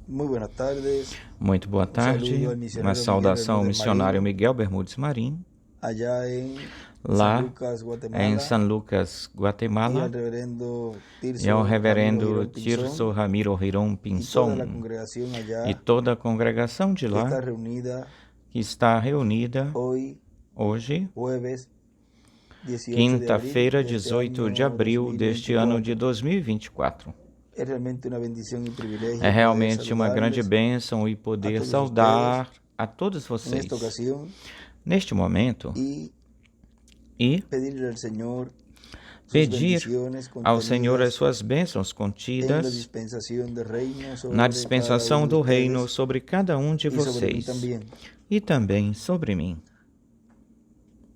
Muito boa tarde, uma saudação ao missionário Miguel Bermúdez Marim, lá em San Lucas, Guatemala, e ao reverendo Tirso Ramiro Riron Pinson e toda a congregação de lá que está reunida hoje, quinta-feira, 18 de abril deste ano de 2024. É realmente uma grande bênção e poder saudar a todos vocês neste momento e pedir ao Senhor as suas bênçãos contidas na dispensação do reino sobre cada um de vocês e também sobre mim.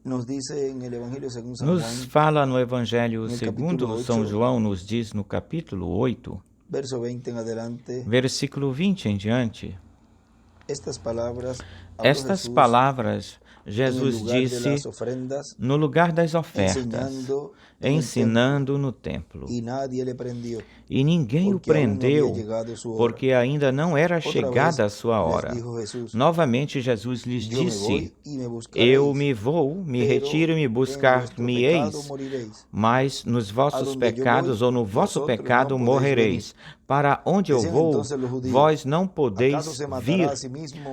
Nos fala no Evangelho segundo São João, nos diz no capítulo 8, versículo 20 em diante. Estas palavras Jesus disse no lugar das ofertas, ensinando no templo. E ninguém o prendeu, porque ainda não era chegada a sua hora. Novamente Jesus lhes disse: Eu me vou, me retiro e me buscar-me-eis, mas nos vossos pecados ou no vosso pecado morrereis. Para onde eu vou, vós não podeis vir.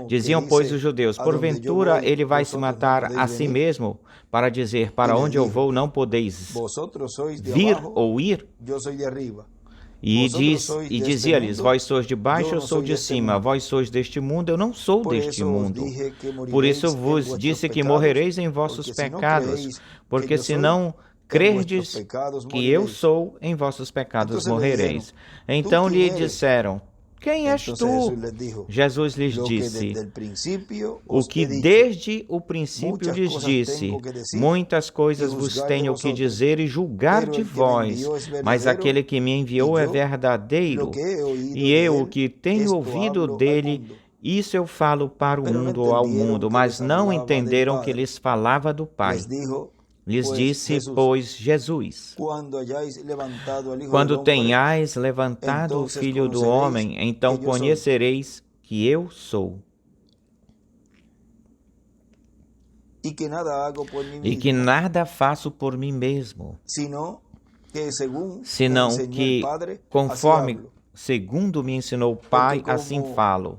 Diziam, pois, os judeus: porventura ele vai se matar a si mesmo, para dizer, para onde eu vou não podeis vir ou ir? E dizia-lhes, vós sois de baixo, eu sou de cima, vós sois deste mundo, eu não sou deste mundo. Por isso vos disse que morrereis em vossos pecados, porque se não crerdes que eu sou, em vossos pecados morrereis. Então lhe disseram, quem és tu? Jesus lhes disse, o que desde o princípio lhes disse, muitas coisas vos tenho que dizer e julgar de vós, mas aquele que me enviou é verdadeiro, e eu o que tenho ouvido dele, isso eu falo para o mundo ou ao mundo, mas não entenderam que lhes falava do Pai. Lhes disse, pois, Jesus, quando tenhais levantado o Filho do Homem, então conhecereis que eu sou. E que nada faço por mim mesmo, senão que, conforme, segundo me ensinou o Pai, assim falo.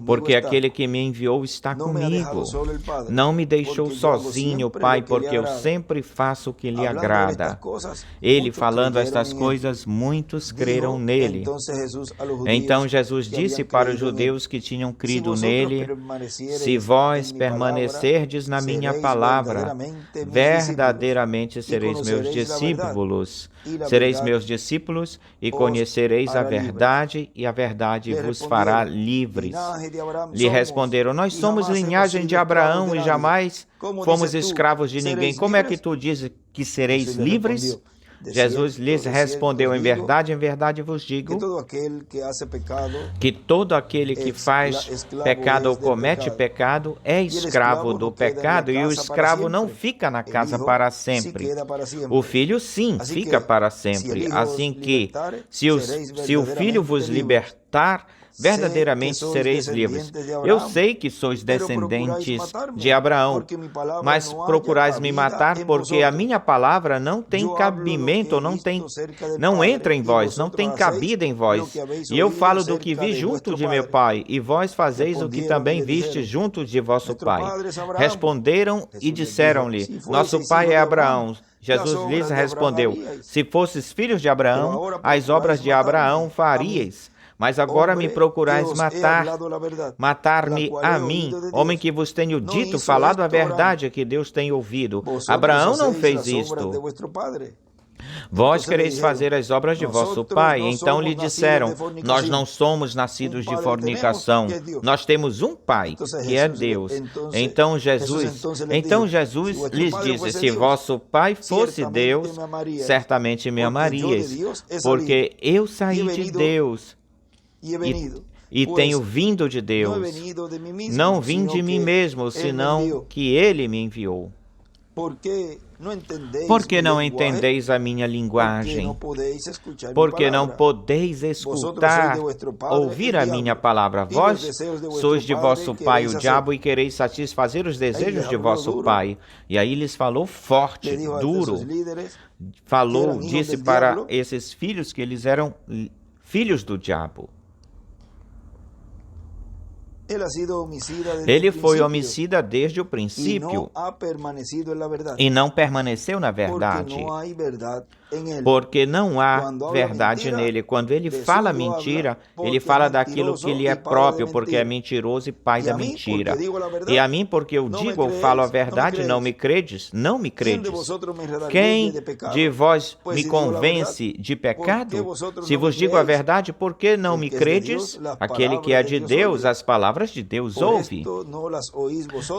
Porque aquele que me enviou está comigo. Não me deixou sozinho, Pai, porque eu sempre faço o que lhe agrada. Ele, falando estas coisas, muitos creram nele. Então Jesus disse para os judeus que tinham crido nele, se vós permanecerdes na minha palavra, verdadeiramente sereis meus discípulos. Sereis meus discípulos e conhecereis a verdade, e a verdade vos fará livres. Lhe responderam, nós somos linhagem de Abraão e jamais fomos escravos de ninguém. Como é que tu dizes que sereis livres? Jesus lhes respondeu, em verdade vos digo, que todo aquele que faz pecado ou comete pecado é escravo do pecado, e o escravo não fica na casa para sempre. O filho, sim, fica para sempre. Assim que, se o filho vos libertar, verdadeiramente sereis livres. Eu sei que sois descendentes de Abraão, mas procurais me matar porque a minha palavra não tem cabimento, não entra em vós, não tem cabida em vós. E eu falo do que vi junto de meu pai, e vós fazeis o que também viste junto de vosso pai. Responderam e disseram-lhe, nosso pai é Abraão. Jesus lhes respondeu, se fosses filhos de Abraão, as obras de Abraão faríeis. Mas agora me procurais matar-me a mim, homem que vos tenho dito, falado a verdade que Deus tem ouvido. Abraão não fez isto. Vós quereis fazer as obras de vosso pai. Então lhe disseram, nós não somos nascidos de fornicação, nós temos um pai, que é Deus. Então Jesus lhes disse, se vosso pai fosse Deus, certamente me amarias, porque eu saí de Deus e tenho vindo de Deus. Não vim de mim mesmo, senão que Ele me enviou. Porque não entendeis a minha linguagem? Porque não podeis escutar, ouvir a minha palavra? Vós sois de vosso pai o diabo e quereis satisfazer os desejos de vosso pai. E aí lhes falou forte, duro. Falou, disse para esses filhos que eles eram filhos do diabo. Ele foi homicida desde o princípio e não permaneceu na verdade, porque não há verdade nele. Quando ele fala mentira, ele fala daquilo que lhe é próprio, porque é mentiroso e pai da mentira. E a mim, porque eu digo ou falo a verdade, não me credes? Não me credes. Quem de vós me convence de pecado? Se vos digo a verdade, por que não me credes? Aquele que é de Deus, as palavras de Deus ouve.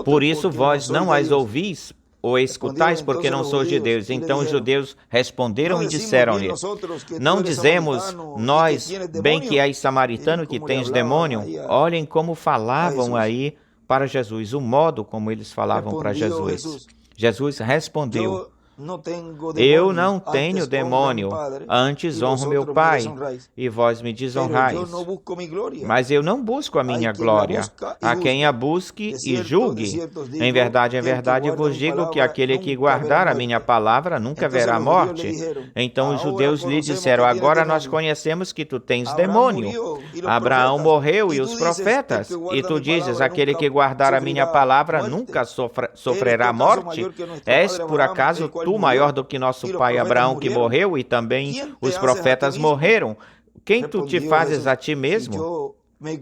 Por isso vós não as ouvis ou escutais, porque não sois de Deus. Então os judeus responderam e disseram-lhe: não dizemos nós bem que és samaritano, que tens demônio? Olhem como falavam aí para Jesus, o modo como eles falavam para Jesus. Jesus respondeu: eu não tenho demônio, antes honro meu Pai, e vós me desonrais. Mas eu não busco a minha glória. A quem a busque e julgue. Em verdade vos digo que aquele que guardar a minha palavra nunca verá morte. Então os judeus lhe disseram: agora nós conhecemos que tu tens demônio. Abraão morreu e os profetas. E tu dizes: aquele que guardar a minha palavra nunca sofrerá morte? És por acaso tu maior do que nosso pai Abraão, que morreu, e também os profetas morreram? Quem tu te fazes a ti mesmo?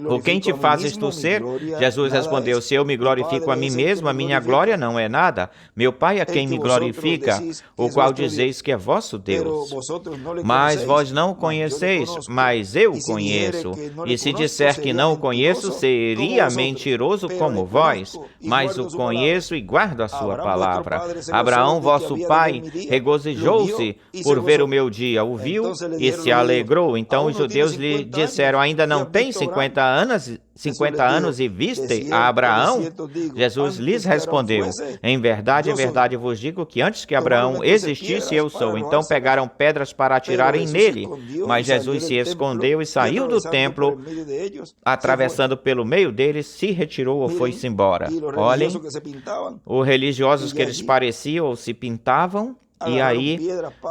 Ou quem te fazes tu ser? Jesus respondeu: se eu me glorifico a mim mesmo, a minha glória não é nada. Meu Pai é quem me glorifica, o qual dizeis que é vosso Deus. Mas vós não o conheceis, mas eu o conheço. E se disser que não o conheço, seria mentiroso como vós, mas o conheço e guardo a sua palavra. Abraão, vosso pai, regozijou-se por ver o meu dia, o viu e se alegrou. Então os judeus lhe disseram: ainda não tens 50 anos e viste a Abraão? Jesus lhes respondeu: em verdade vos digo que antes que Abraão existisse, eu sou. Então pegaram pedras para atirarem nele, mas Jesus se escondeu e saiu do templo, atravessando pelo meio deles, se retirou ou foi-se embora. Olhem, os religiosos que eles pareciam ou se pintavam, e aí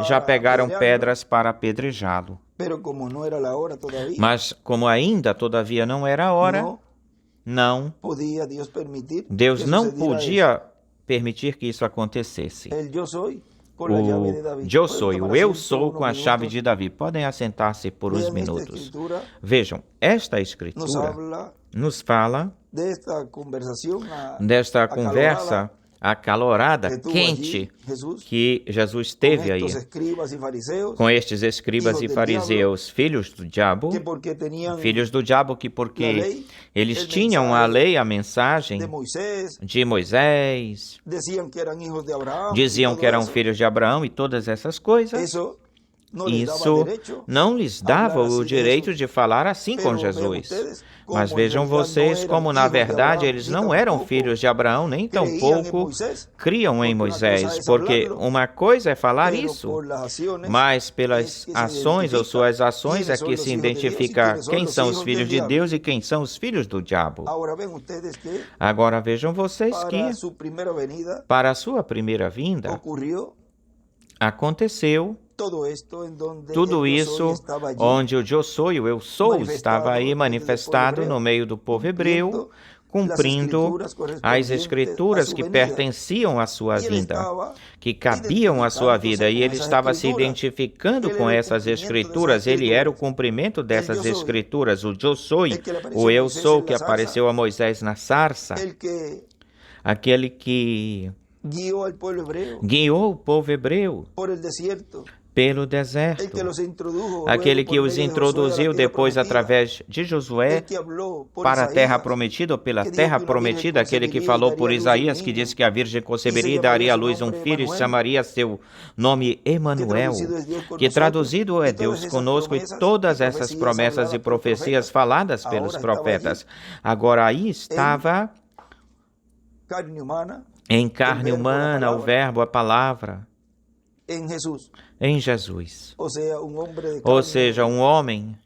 já pegaram pedras para apedrejá-lo. Mas como ainda, todavia, não era a hora, Deus não podia permitir que isso acontecesse. O eu sou com a chave de Davi. Podem assentar-se por uns minutos. Vejam, esta escritura nos fala desta conversa acalorada, quente, que Jesus teve aí com estes escribas e fariseus, filhos do diabo, que porque eles tinham a lei, a mensagem de Moisés, diziam que eram filhos de Abraão e todas essas coisas, isso não lhes dava o direito de falar assim com Jesus. Mas vejam vocês como, na verdade, eles não eram filhos de Abraão, nem tampouco criam em Moisés, porque uma coisa é falar isso, mas pelas ações ou suas ações é que se identifica quem são os filhos de Deus e quem são os filhos do diabo. Agora vejam vocês que, para a sua primeira vinda, aconteceu tudo isso onde o Eu Sou estava aí manifestado no meio do povo hebreu, cumprindo as escrituras que pertenciam à sua vida, que cabiam à sua vida, e ele estava se identificando com essas escrituras. Ele era o cumprimento dessas escrituras, o Eu Sou que apareceu a Moisés na sarça, aquele que guiou o povo hebreu pelo deserto, aquele que os introduziu depois através de Josué para a terra prometida, ou pela terra prometida, aquele que falou por Isaías, que disse que a virgem conceberia e daria à luz um filho e chamaria seu nome Emanuel, que traduzido é Deus conosco, e todas essas promessas e profecias faladas pelos profetas. Agora aí estava em carne humana, o verbo, a palavra, em Jesus. Ou seja, um homem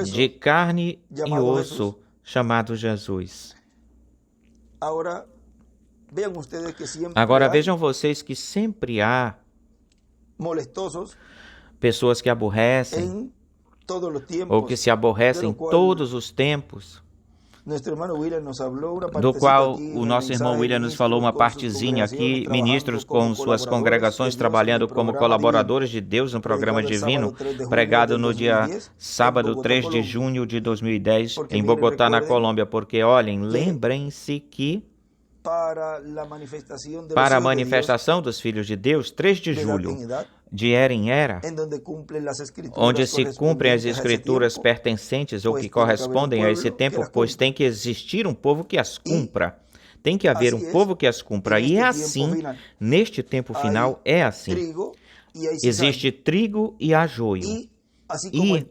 de carne e osso chamado Jesus. Agora vejam vocês que sempre há pessoas que aborrecem ou que se aborrecem em todos os tempos, do qual o nosso irmão William nos falou uma partezinha aqui, ministros com suas congregações trabalhando como colaboradores de Deus no programa divino, pregado no dia sábado 3 de junho de 2010 em Bogotá, na Colômbia, porque olhem, lembrem-se que para a manifestação dos filhos de Deus, 3 de julho, de era em era, onde se cumprem as escrituras pertencentes ou que correspondem a esse tempo, pois tem que existir um povo que as cumpra. Tem que haver um povo que as cumpra. E é assim, neste tempo final, é assim. Existe trigo e há joio. E,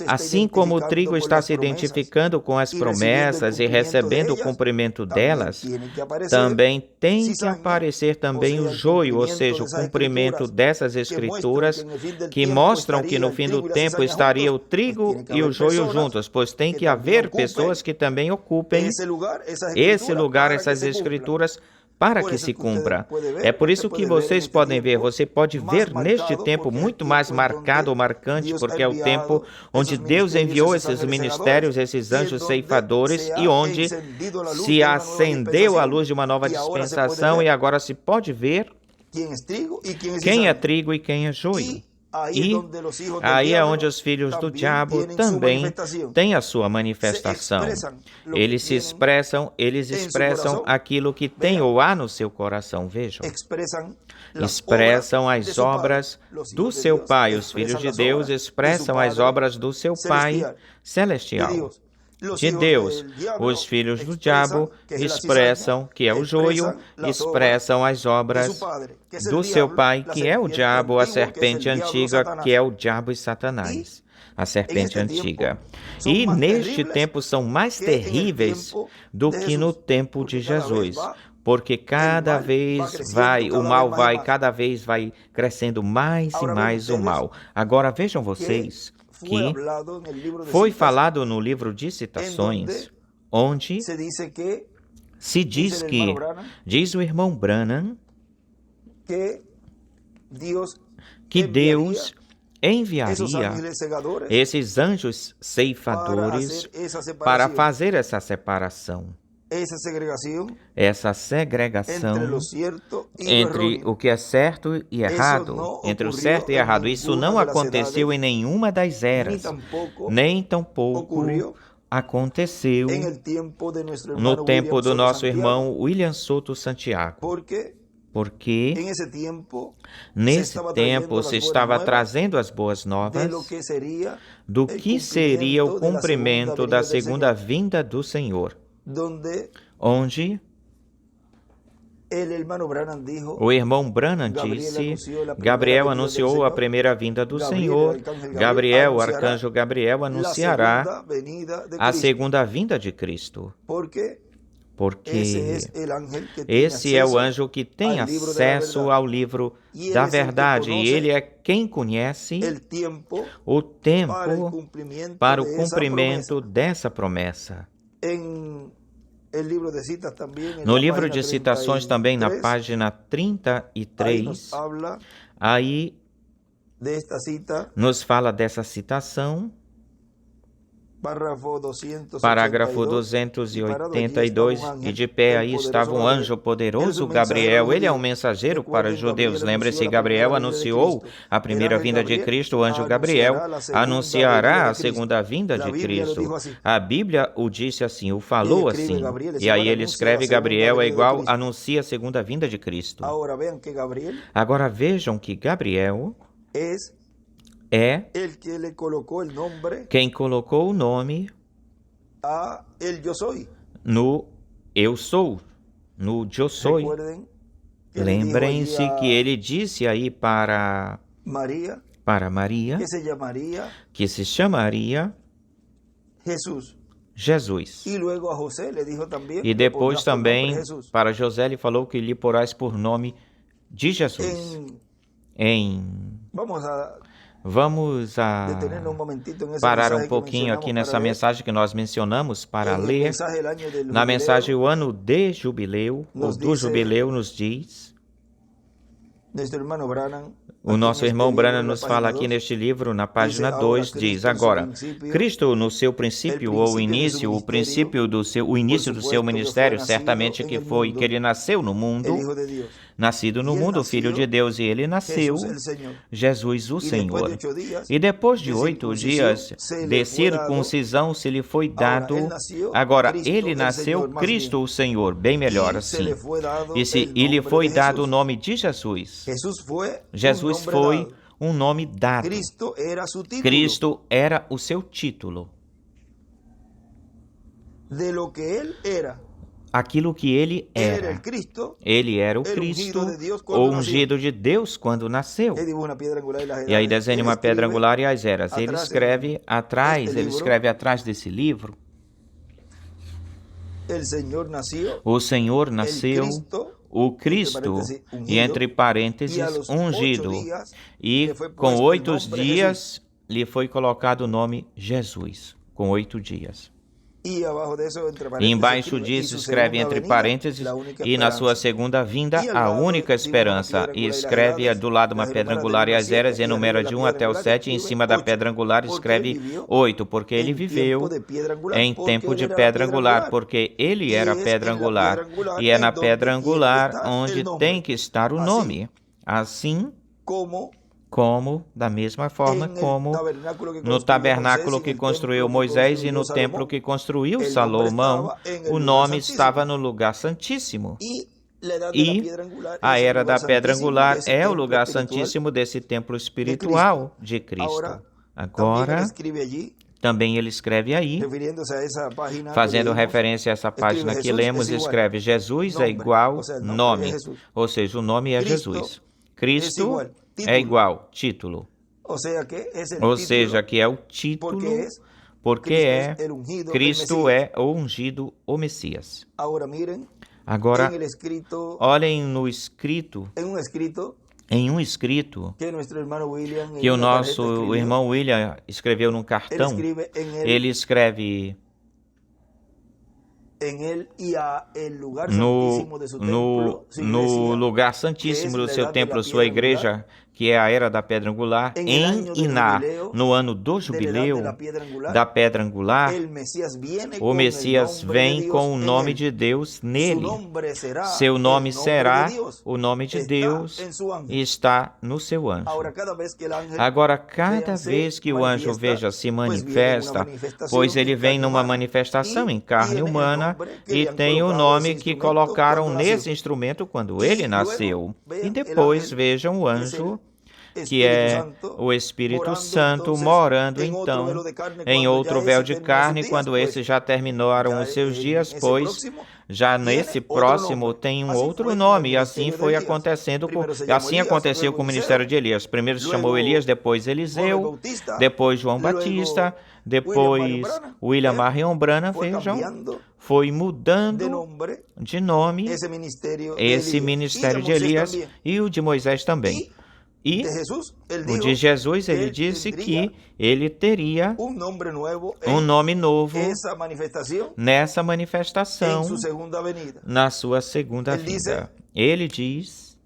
assim como o trigo está se identificando com as promessas e recebendo o cumprimento delas, também tem que aparecer também o joio, ou seja, o cumprimento dessas escrituras que mostram que no fim do tempo estaria o trigo e o joio juntos, pois tem que haver pessoas que também ocupem esse lugar, essas escrituras, para que se cumpra. É por isso que vocês podem ver, você pode ver neste tempo muito mais marcado ou marcante, porque é o tempo onde Deus enviou esses ministérios, esses anjos ceifadores, e onde se acendeu a luz de uma nova dispensação, e agora se pode ver quem é trigo e quem é joio. E aí é onde os filhos do diabo também têm a sua manifestação. Eles expressam aquilo que tem ou há no seu coração, vejam. Expressam as obras do seu Pai. Os filhos de Deus expressam as obras do seu Pai celestial. De Deus, os filhos do diabo expressam, que é o joio, expressam as obras do seu pai, que é o diabo, a serpente antiga, que é o diabo e Satanás, a serpente antiga. E neste tempo são mais terríveis do que no tempo de Jesus, porque cada vez o mal vai crescendo mais e mais o mal. Agora vejam vocês que foi falado no livro de Citações, onde se diz que, diz o irmão Branham, que Deus enviaria esses anjos ceifadores para fazer essa separação. Essa segregação entre o que é certo e errado, entre o certo e errado. Isso não aconteceu em nenhuma das eras, nem tampouco aconteceu no tempo do nosso irmão William Soto Santiago. Porque nesse tempo se estava trazendo as boas novas do que seria o cumprimento da segunda vinda do Senhor, onde o irmão Branham disse, Gabriel anunciou a primeira vinda do Senhor, Gabriel, o arcanjo Gabriel, anunciará a segunda vinda de Cristo. Porque esse é o anjo que tem acesso ao livro da verdade, e ele é quem conhece o tempo para o cumprimento dessa promessa. No livro de Citações, também na página 33, aí nos fala dessa citação, parágrafo 282, e de pé aí estava um anjo poderoso, Gabriel. Ele é um mensageiro para os judeus. Lembre-se, Gabriel anunciou a primeira vinda de Cristo. O anjo Gabriel anunciará a segunda vinda de Cristo. A Bíblia o disse assim, o falou assim. E aí ele escreve, Gabriel é igual, anuncia a segunda vinda de Cristo. Agora vejam que Gabriel é quem colocou o nome no Eu Sou, no Eu Sou. Lembrem-se que ele disse aí para Maria, que se chamaria Jesus. E depois também para José lhe falou que lhe porás por nome de Jesus. Vamos parar um pouquinho aqui nessa mensagem que nós mencionamos para ler. Na mensagem o ano de jubileu, ou do jubileu, nos diz... O nosso irmão Branham nos fala aqui neste livro, na página 2, diz: agora, Cristo no seu princípio ou início, o início do seu ministério, certamente que foi que ele nasceu no mundo, nascido no mundo, o Filho de Deus, e ele nasceu, Jesus o Senhor. E depois de 8 dias de circuncisão se lhe foi dado, agora ele nasceu Cristo o Senhor, bem melhor assim, e lhe foi dado o nome de Jesus. Jesus foi um nome dado. Cristo era o seu título. Aquilo que ele era. Ele era o Cristo, o ungido de Deus quando nasceu. E aí desenha uma pedra angular e as eras. Ele escreve atrás desse livro. O Senhor nasceu, o Cristo, e entre parênteses, ungido. E com 8 dias lhe foi colocado o nome Jesus. Com 8 dias. E embaixo disso escreve entre parênteses, e na sua segunda vinda, a única esperança. E escreve do lado uma pedra angular e as eras, e enumera de 1 até o 7, e em cima da pedra angular escreve 8, porque ele viveu em tempo de pedra angular, porque ele era a pedra angular, e é na pedra angular onde tem que estar o nome. Assim como, da mesma forma como no tabernáculo que construiu Moisés e no templo que construiu Salomão, o nome estava no lugar santíssimo. E a era da pedra angular é o lugar santíssimo desse templo espiritual de Cristo. Agora, também ele escreve aí, fazendo referência a essa página que lemos, escreve: Jesus é igual nome, ou seja, o nome é Jesus. Cristo é igual título, ou seja, que é o título, porque Cristo é o ungido, o Messias. Agora, olhem no escrito, em um escrito que o nosso irmão William escreveu num cartão. Ele escreve: no lugar santíssimo do seu templo, sua igreja, que é a era da pedra angular, em Iná, no ano do jubileu da pedra angular, o Messias vem com o nome de Deus nele. Seu nome será o nome de Deus e está no seu anjo. Agora, cada vez que o anjo se manifesta, pois ele vem numa manifestação em carne humana e tem o nome que colocaram nesse instrumento quando ele nasceu. E depois vejam o anjo, que é o Espírito Santo, morando então em outro véu de carne, quando esses já terminaram os seus dias, pois já nesse próximo tem um outro nome. E assim foi acontecendo, assim aconteceu com o ministério de Elias. Primeiro se chamou Elias, depois Eliseu, depois João Batista, depois William Marion Branham, vejam, foi mudando de nome esse ministério de Elias e o de Moisés também. E o de Jesus, ele disse que ele teria um nome novo nessa manifestação na sua segunda vinda. Ele diz,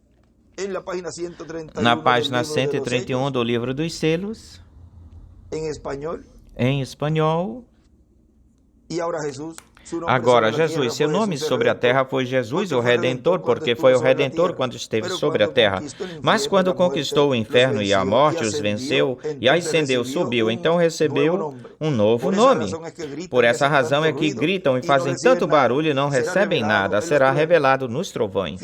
na página 131 do livro dos selos, em espanhol, agora, Jesus, seu nome sobre a terra foi Jesus, o Redentor, porque foi o Redentor quando esteve sobre a terra. Mas quando conquistou o inferno e a morte, os venceu e ascendeu, subiu, então recebeu um novo nome. Por essa razão é que gritam e fazem tanto barulho e não recebem nada. Será revelado nos trovões.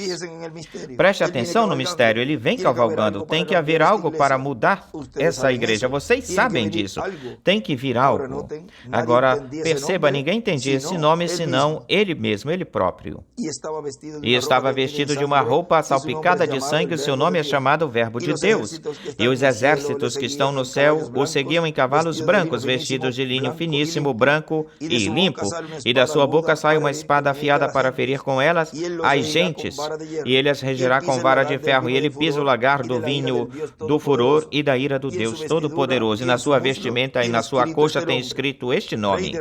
Preste atenção no mistério, ele vem cavalgando. Tem que haver algo para mudar essa igreja. Vocês sabem disso. Tem que vir algo. Agora, perceba, ninguém entendia esse nome nome senão Ele mesmo, Ele próprio. E estava vestido de uma roupa salpicada de sangue, o seu nome é chamado Verbo de Deus. E os exércitos que estão no céu o seguiam em cavalos brancos, vestidos de linho finíssimo, branco e limpo. E da sua boca sai uma espada afiada para ferir com elas as gentes. E ele as regerá com vara de ferro. E ele pisa o lagar do vinho do furor e da ira do Deus Todo-Poderoso. E na sua vestimenta e na sua coxa tem escrito este nome: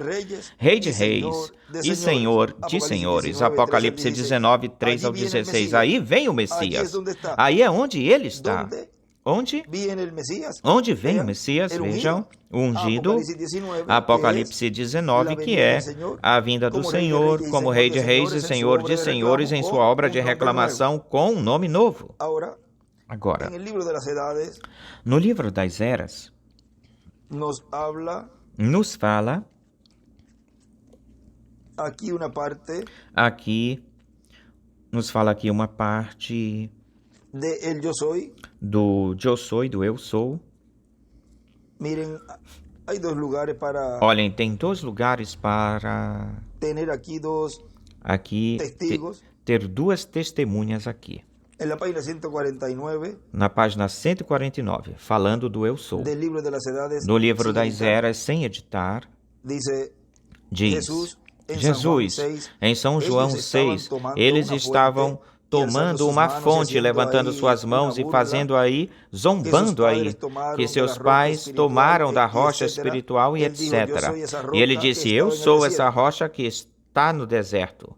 Rei de Reis e Senhor de Senhores. Apocalipse 19, 3 ao 16. Aí vem o Messias. Aí é onde ele está. Onde vem o Messias? Vejam, o ungido. Apocalipse 19, que é a vinda do Senhor como Rei de Reis e Senhor de Senhores em sua obra de reclamação com um nome novo. Agora, no livro das Eras, nos fala aqui nos fala aqui uma parte do Eu Sou. Olhem, tem dois lugares para ter duas testemunhas aqui. Na página 149, falando do Eu Sou. No livro das Eras, sem editar, diz: Jesus, em São João 6, eles estavam tomando uma fonte, levantando suas mãos e fazendo aí, zombando aí, que seus pais tomaram da rocha espiritual e etc. E ele disse: eu sou essa rocha que está no deserto.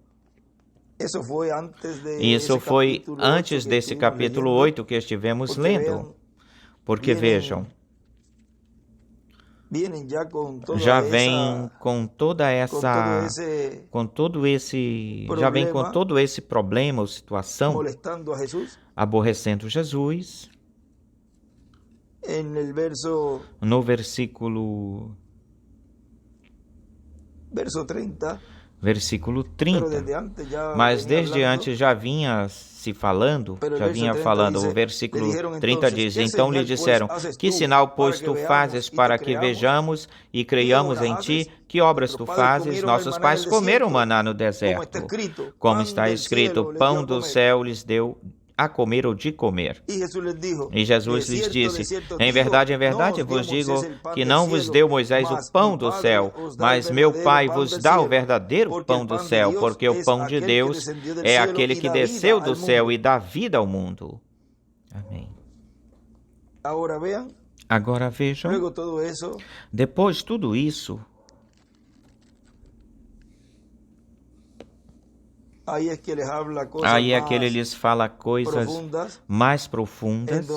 Isso foi antes desse capítulo 8 que estivemos lendo. Porque vejam, já vem com toda essa, já vem com todo esse problema ou situação, aborrecendo Jesus. No versículo 30, mas desde antes já vinha falando, o versículo 30 diz: então lhe disseram: que sinal, pois, tu fazes para que vejamos e creiamos em ti? Que obras tu fazes? Nossos pais comeram maná no deserto, como está escrito: pão do céu lhes deu a comer ou de comer. E Jesus lhes disse: em verdade vos digo que não vos deu Moisés o pão do céu, mas meu Pai vos dá o verdadeiro pão do céu, porque o pão de Deus é aquele que desceu do céu e dá vida ao mundo. Amém. Agora vejam, depois de tudo isso, aí é que ele lhes fala coisas mais profundas,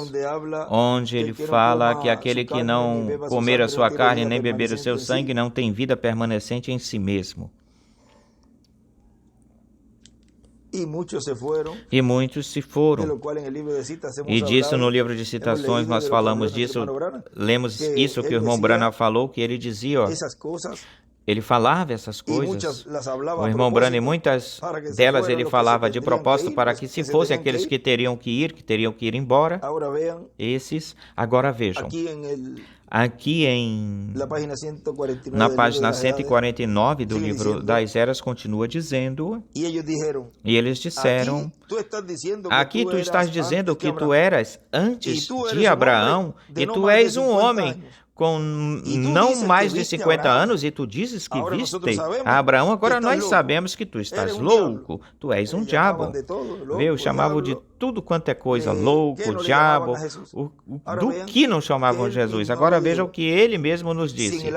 onde ele fala que aquele que não comer a sua carne nem beber o seu sangue não tem vida permanecente em si mesmo. E muitos se foram. E disso no livro de citações nós falamos disso, lemos isso que o irmão Branham falou, que ele dizia, ele falava essas coisas, o irmão Branham, muitas delas ele falava de propósito para que se fossem aqueles que teriam que ir embora, esses, agora vejam, aqui na página 149 do livro das Eras continua dizendo, e eles disseram, aqui tu estás dizendo que tu eras antes de Abraão, e tu és um homem com não mais de 50 anos, e tu dizes que viste a Abraão. Agora nós sabemos que tu estás louco, tu és um diabo. Viu? Chamavam de tudo quanto é coisa, louco, diabo, do que não chamavam Jesus. Agora veja o que ele mesmo nos disse.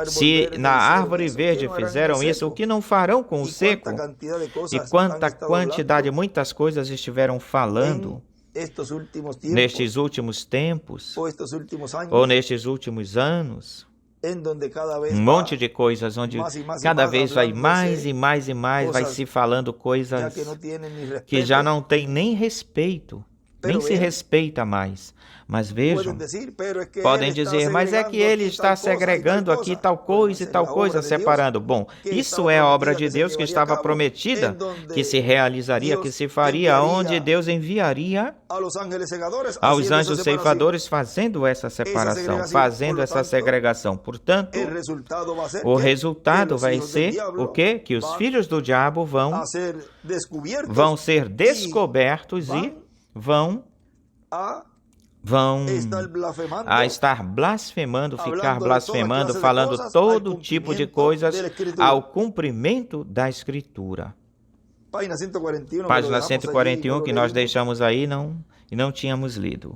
Se na árvore verde fizeram isso, o que não farão com o seco? E quanta quantidade, muitas coisas estiveram falando nestes últimos tempos, ou nestes últimos anos, um monte de coisas, onde cada vez vai mais e mais e mais, vai se falando coisas que já não tem nem respeito. nem se respeita mais. Mas vejam, podem dizer, mas é que ele está segregando aqui tal coisa e tal coisa, separando. Bom, isso é a obra de Deus que estava prometida, que se realizaria, que se faria, onde Deus enviaria aos anjos ceifadores fazendo essa separação, fazendo essa segregação. Portanto, o resultado vai ser o quê? Que os filhos do diabo vão ser descobertos e vão estar blasfemando, ficar blasfemando, falando todo tipo de coisas ao cumprimento da Escritura. Página 141, que nós deixamos aí e não tínhamos lido.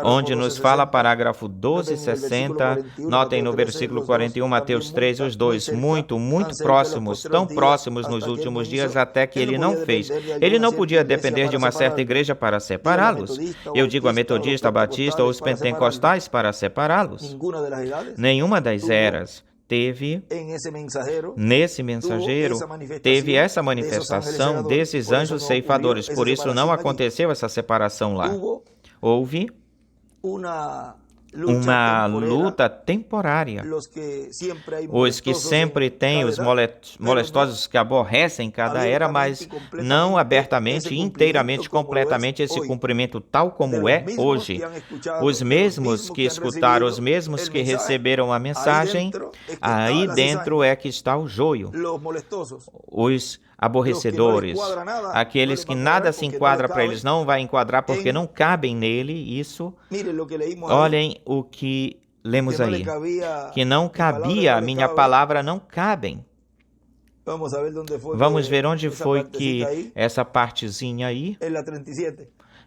Onde nos fala, parágrafo 1260, notem no versículo 41, Mateus 3, os dois, muito próximos, tão próximos nos últimos dias, até que ele não fez. Ele não podia depender de uma certa igreja para separá-los. Eu digo a metodista, a batista ou os pentecostais para separá-los. Nenhuma das eras teve, nesse mensageiro, teve essa manifestação desses anjos ceifadores. Por isso não aconteceu essa separação lá. Houve uma luta temporária. Os que sempre têm, os molestosos que aborrecem cada era, mas não abertamente, inteiramente, completamente esse cumprimento tal como é hoje. Os mesmos que escutaram, os mesmos que receberam a mensagem, aí dentro é que está o joio. Os aborrecedores, aqueles que nada se enquadra para eles, não vai enquadrar porque não cabem nele, isso. Olhem o que lemos aí, que não cabia, a minha palavra não cabem. Vamos ver onde foi que essa partezinha aí,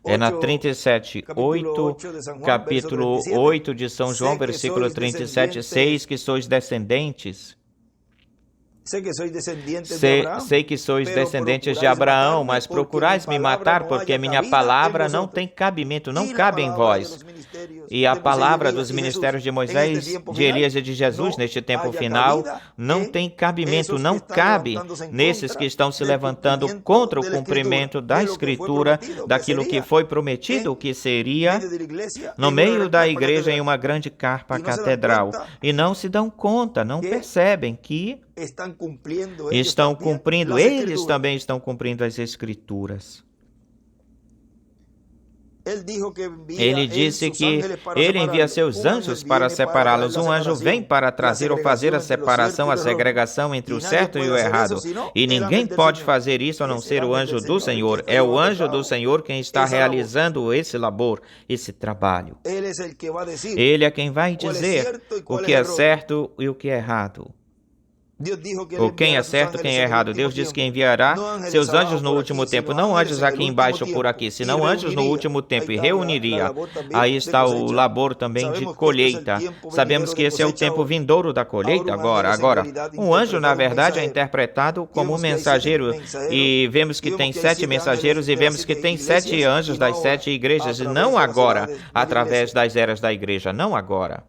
é na 37:8, capítulo 8 de São João, versículo 37:6, que sois descendentes. Sei que sois descendentes de Abraão, mas procurais me matar, porque minha palavra não tem cabimento, não cabe em vós. E a palavra dos ministérios de Moisés, de Elias e de Jesus neste tempo final não tem cabimento, não cabe nesses que estão se levantando contra o cumprimento da Escritura, daquilo que foi prometido, que seria no meio da igreja em uma grande carpa catedral. E não se dão conta, não percebem que estão cumprindo, eles também estão cumprindo as Escrituras. Ele disse que ele envia seus anjos para separá-los. Um anjo vem para trazer ou fazer a separação, a segregação entre o certo e o errado. E ninguém pode fazer isso a não ser o anjo do Senhor. É o anjo do Senhor quem está realizando esse labor, esse trabalho. Ele é quem vai dizer o que é certo e o que é errado. Ou quem é certo, quem é errado. Deus diz que enviará seus anjos no último tempo, não anjos aqui embaixo por aqui, senão anjos no último tempo, e reuniria. Aí está o labor também de colheita. Sabemos que esse é o tempo vindouro da colheita agora. Um anjo, na verdade, é interpretado como um mensageiro, e vemos que tem 7 mensageiros, e vemos que tem 7 anjos das 7 igrejas, e não agora, através das eras da igreja, não agora.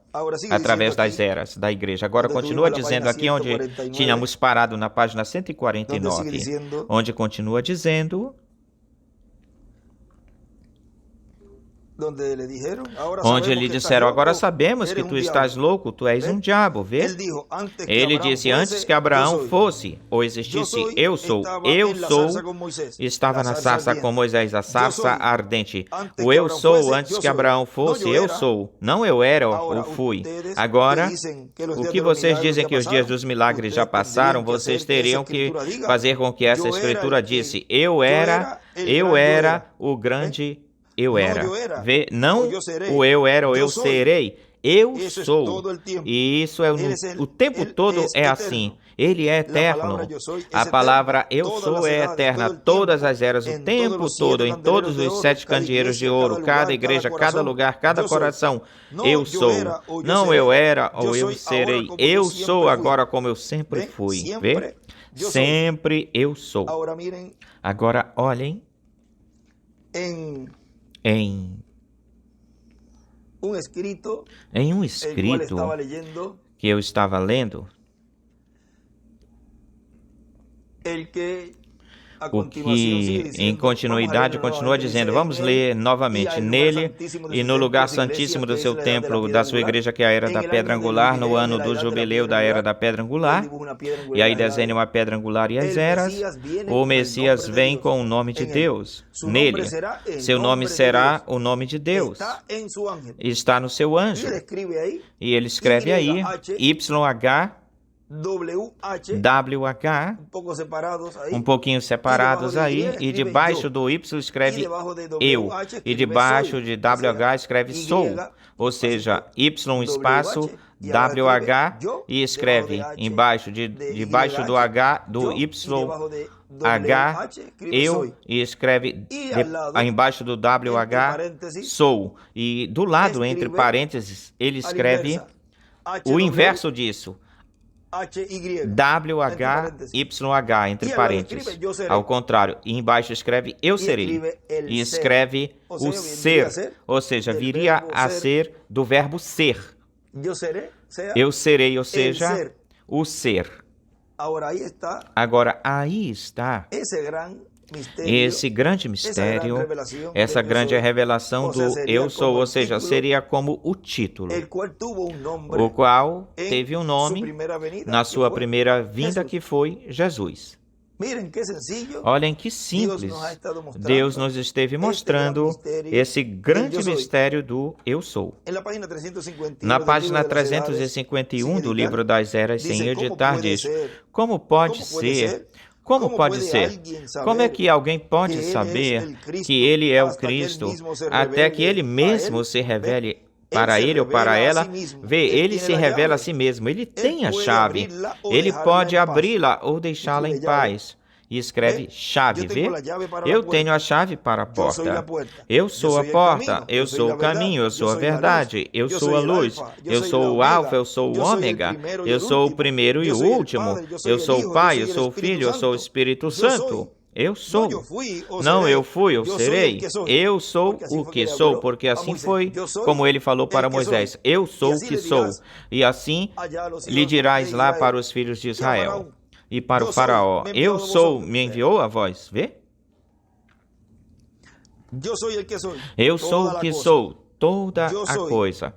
Através das eras da igreja. Agora continua dizendo aqui onde tínhamos parado na página 149, onde continua dizendo, onde lhe disseram, agora sabemos que tu estás louco, tu és um diabo, vê? Ele disse, antes que Abraão fosse, ou existisse, eu sou, estava na sarça com Moisés, a sarça ardente. O eu sou, antes que Abraão fosse, eu sou, não eu era ou fui. Agora, o que vocês dizem que os dias dos milagres já passaram, vocês teriam que fazer com que essa escritura disse, eu era o grande eu era. Vê, não o eu era ou eu serei. Eu sou. E isso é o tempo todo é assim. Ele é eterno. A palavra eu sou é eterna. Todas as eras, o tempo todo, em todos os 7 candeeiros de ouro, cada igreja, cada lugar, cada coração. Eu sou. Não eu era ou eu serei. Eu sou agora como eu sempre fui. Vê? Sempre eu sou. Agora olhem. Em um escrito que eu estava lendo, O que, em continuidade, continua dizendo, vamos ler novamente, nele e no lugar santíssimo do seu templo, da sua igreja, que é a era da pedra angular, no ano do jubileu da era da pedra angular, e aí desenha uma pedra angular e as eras, o Messias vem com o nome de Deus nele. Seu nome será o nome de Deus. Está no seu anjo. E ele escreve aí, YH, WH, um pouquinho separados aí, e debaixo do Y escreve eu, e debaixo de WH escreve sou, ou seja, Y espaço WH, e escreve debaixo do H, do YH, eu, e escreve embaixo do WH, sou, e do lado, entre parênteses, ele escreve o inverso disso, WHYH, entre parênteses. Ao contrário, e embaixo escreve eu serei. E escreve o ser, ou seja, viria a ser do verbo ser. Eu serei, ou seja, o ser. Agora, aí está esse grande mistério, essa grande revelação do eu sou, ou seja, seria como o título, o qual teve um nome na sua primeira vinda, que foi Jesus. Olhem que simples Deus nos esteve mostrando esse grande mistério do eu sou. Na página 351 do livro das Eras sem editar diz, como pode ser? Como pode ser? Como é que alguém pode saber que ele é o Cristo até que ele mesmo se revele para ele ou para ela? Vê, ele se revela a si mesmo, ele tem a chave, ele pode abri-la ou deixá-la em paz. E escreve chave, vê? Eu tenho a chave para a porta. Eu sou a porta, eu sou o caminho, eu sou a verdade, eu sou a luz, eu sou o alfa, eu sou o ômega, eu sou o primeiro e o último, eu sou o Pai, eu sou o Filho, eu sou o Espírito Santo. Eu sou. Não eu fui, eu serei. Eu sou o que sou, porque assim foi como ele falou para Moisés. Eu sou o que sou. E assim lhe dirás lá para os filhos de Israel. E para o faraó, eu sou, me enviou a vós, vê? Eu sou o que sou, toda a coisa.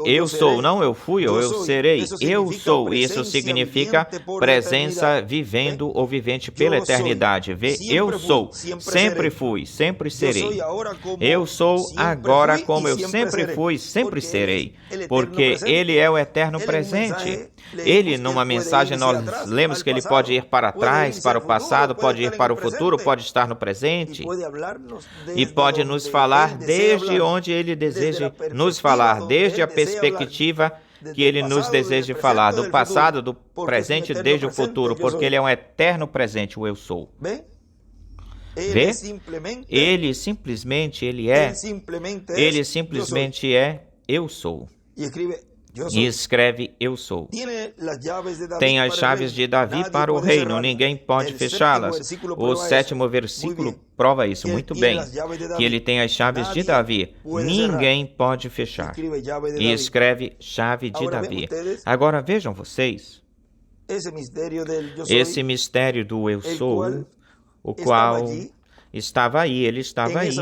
Eu sou, não eu fui ou eu serei. Eu sou, isso significa presença vivendo ou vivente pela eternidade. Vê, eu sou, sempre fui, sempre serei. Eu sou agora como eu sempre fui, sempre serei. Porque Ele é o eterno presente. Ele, numa mensagem, nós lemos que Ele pode ir para trás, para o passado, pode ir para o futuro, pode estar no presente. E pode nos falar desde onde Ele deseja nos falar, desde a perspectiva que Ele nos deseja falar, do passado, do presente, desde o futuro, porque Ele é um eterno presente, o eu sou. Vê? Ele simplesmente é eu sou. E escreve eu sou. Tem as chaves de Davi para o reino, ninguém pode fechá-las. O 7º versículo prova isso muito bem, que ele tem as chaves de Davi, ninguém pode fechar. E escreve chave de Davi. Agora vejam vocês, esse mistério do eu sou, o qual estava aí, ele estava aí,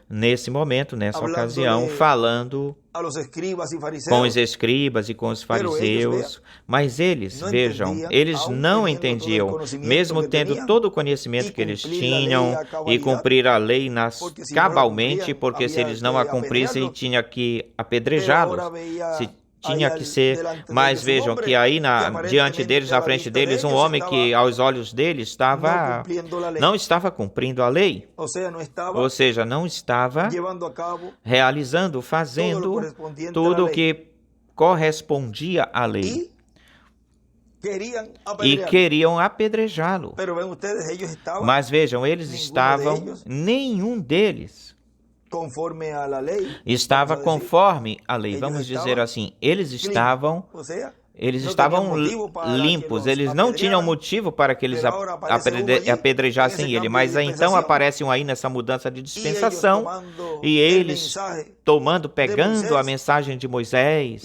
nesse momento, nessa ocasião, falando com os escribas e com os fariseus, mas eles, vejam, eles não entendiam, mesmo tendo todo o conhecimento que eles tinham e cumprir a lei cabalmente, porque se eles não a cumprissem, tinha que apedrejá-los, tinha que ser, mas vejam que aí diante deles, na frente deles, um homem que aos olhos deles não estava cumprindo a lei, ou seja, não estava realizando, fazendo tudo o que correspondia à lei. E queriam apedrejá-lo. Mas vejam, eles estavam, nenhum deles estava conforme a lei, vamos dizer assim, eles estavam Eles estavam limpos, eles não tinham motivo para que eles apedrejassem ele. Mas então aparece aí nessa mudança de dispensação e eles pegando a mensagem de Moisés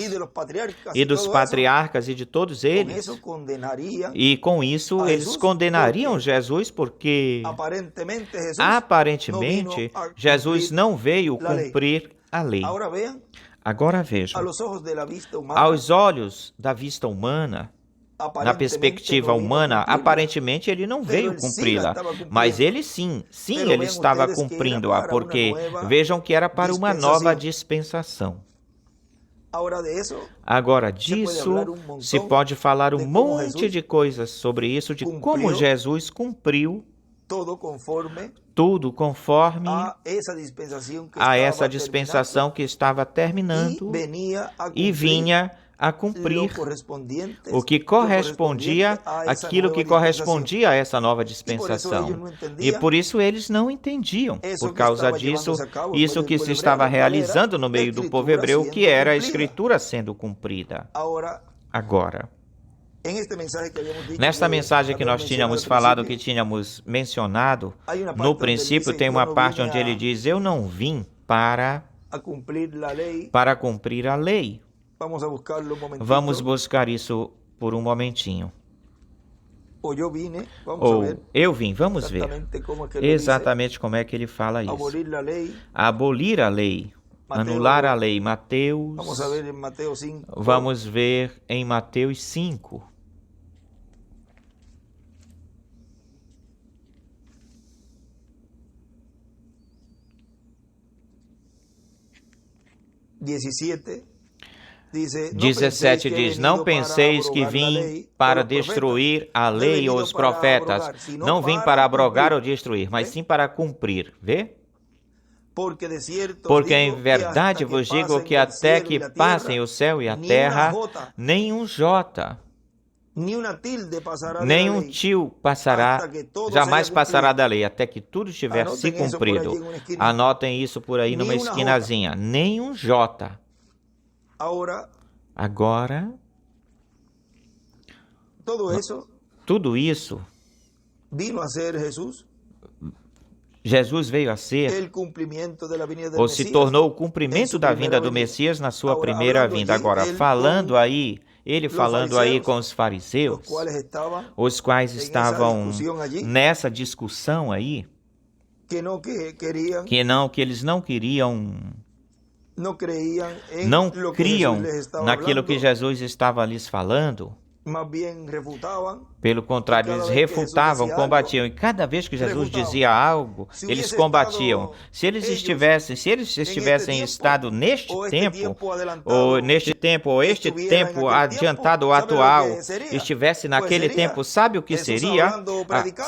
e dos patriarcas e de todos eles. E com isso eles condenariam Jesus porque aparentemente Jesus não veio cumprir a lei. Agora vejam, aos olhos da vista humana, na perspectiva humana, aparentemente ele não veio cumpri-la, mas ele sim ele estava cumprindo-a, porque vejam que era para uma nova dispensação. Agora disso se pode falar um monte de coisas sobre isso, de como Jesus cumpriu tudo conforme a essa dispensação que estava terminando e vinha a cumprir o que correspondia, aquilo que correspondia a essa nova dispensação. E por isso eles não entendiam. Por causa disso, isso que se estava realizando no meio do povo hebreu, que era a Escritura sendo cumprida. Agora, nesta mensagem que nós tínhamos falado, que tínhamos mencionado, no princípio tem uma parte onde ele diz: eu não vim para cumprir a lei. Vamos buscar isso por um momentinho. Ou eu vim, vamos ver exatamente como é que ele fala isso. Abolir a lei. Anular a lei. Mateus. Vamos ver em Mateus 5. (17) 17 diz: não penseis que vim para destruir a lei ou os profetas. Não vim para abrogar ou destruir, mas sim para cumprir. Vê? Porque em verdade vos digo que até que passem o céu e a terra, nenhum jota, nenhum tio passará, jamais passará da lei, até que tudo estiver se cumprido. Anotem isso por aí numa esquinazinha. Nenhum jota. Agora, tudo isso, Jesus veio a ser, ou se tornou o cumprimento da vinda do Messias na sua primeira vinda. Agora, ele falando aí com os fariseus, os quais estavam nessa discussão aí, que eles não queriam, não criam naquilo que Jesus estava lhes falando. Pelo contrário, eles refutavam, combatiam. E cada vez que Jesus dizia algo, eles combatiam. Se eles estivessem em estado neste tempo, ou este tempo adiantado ou atual, estivesse naquele tempo, sabe o que seria?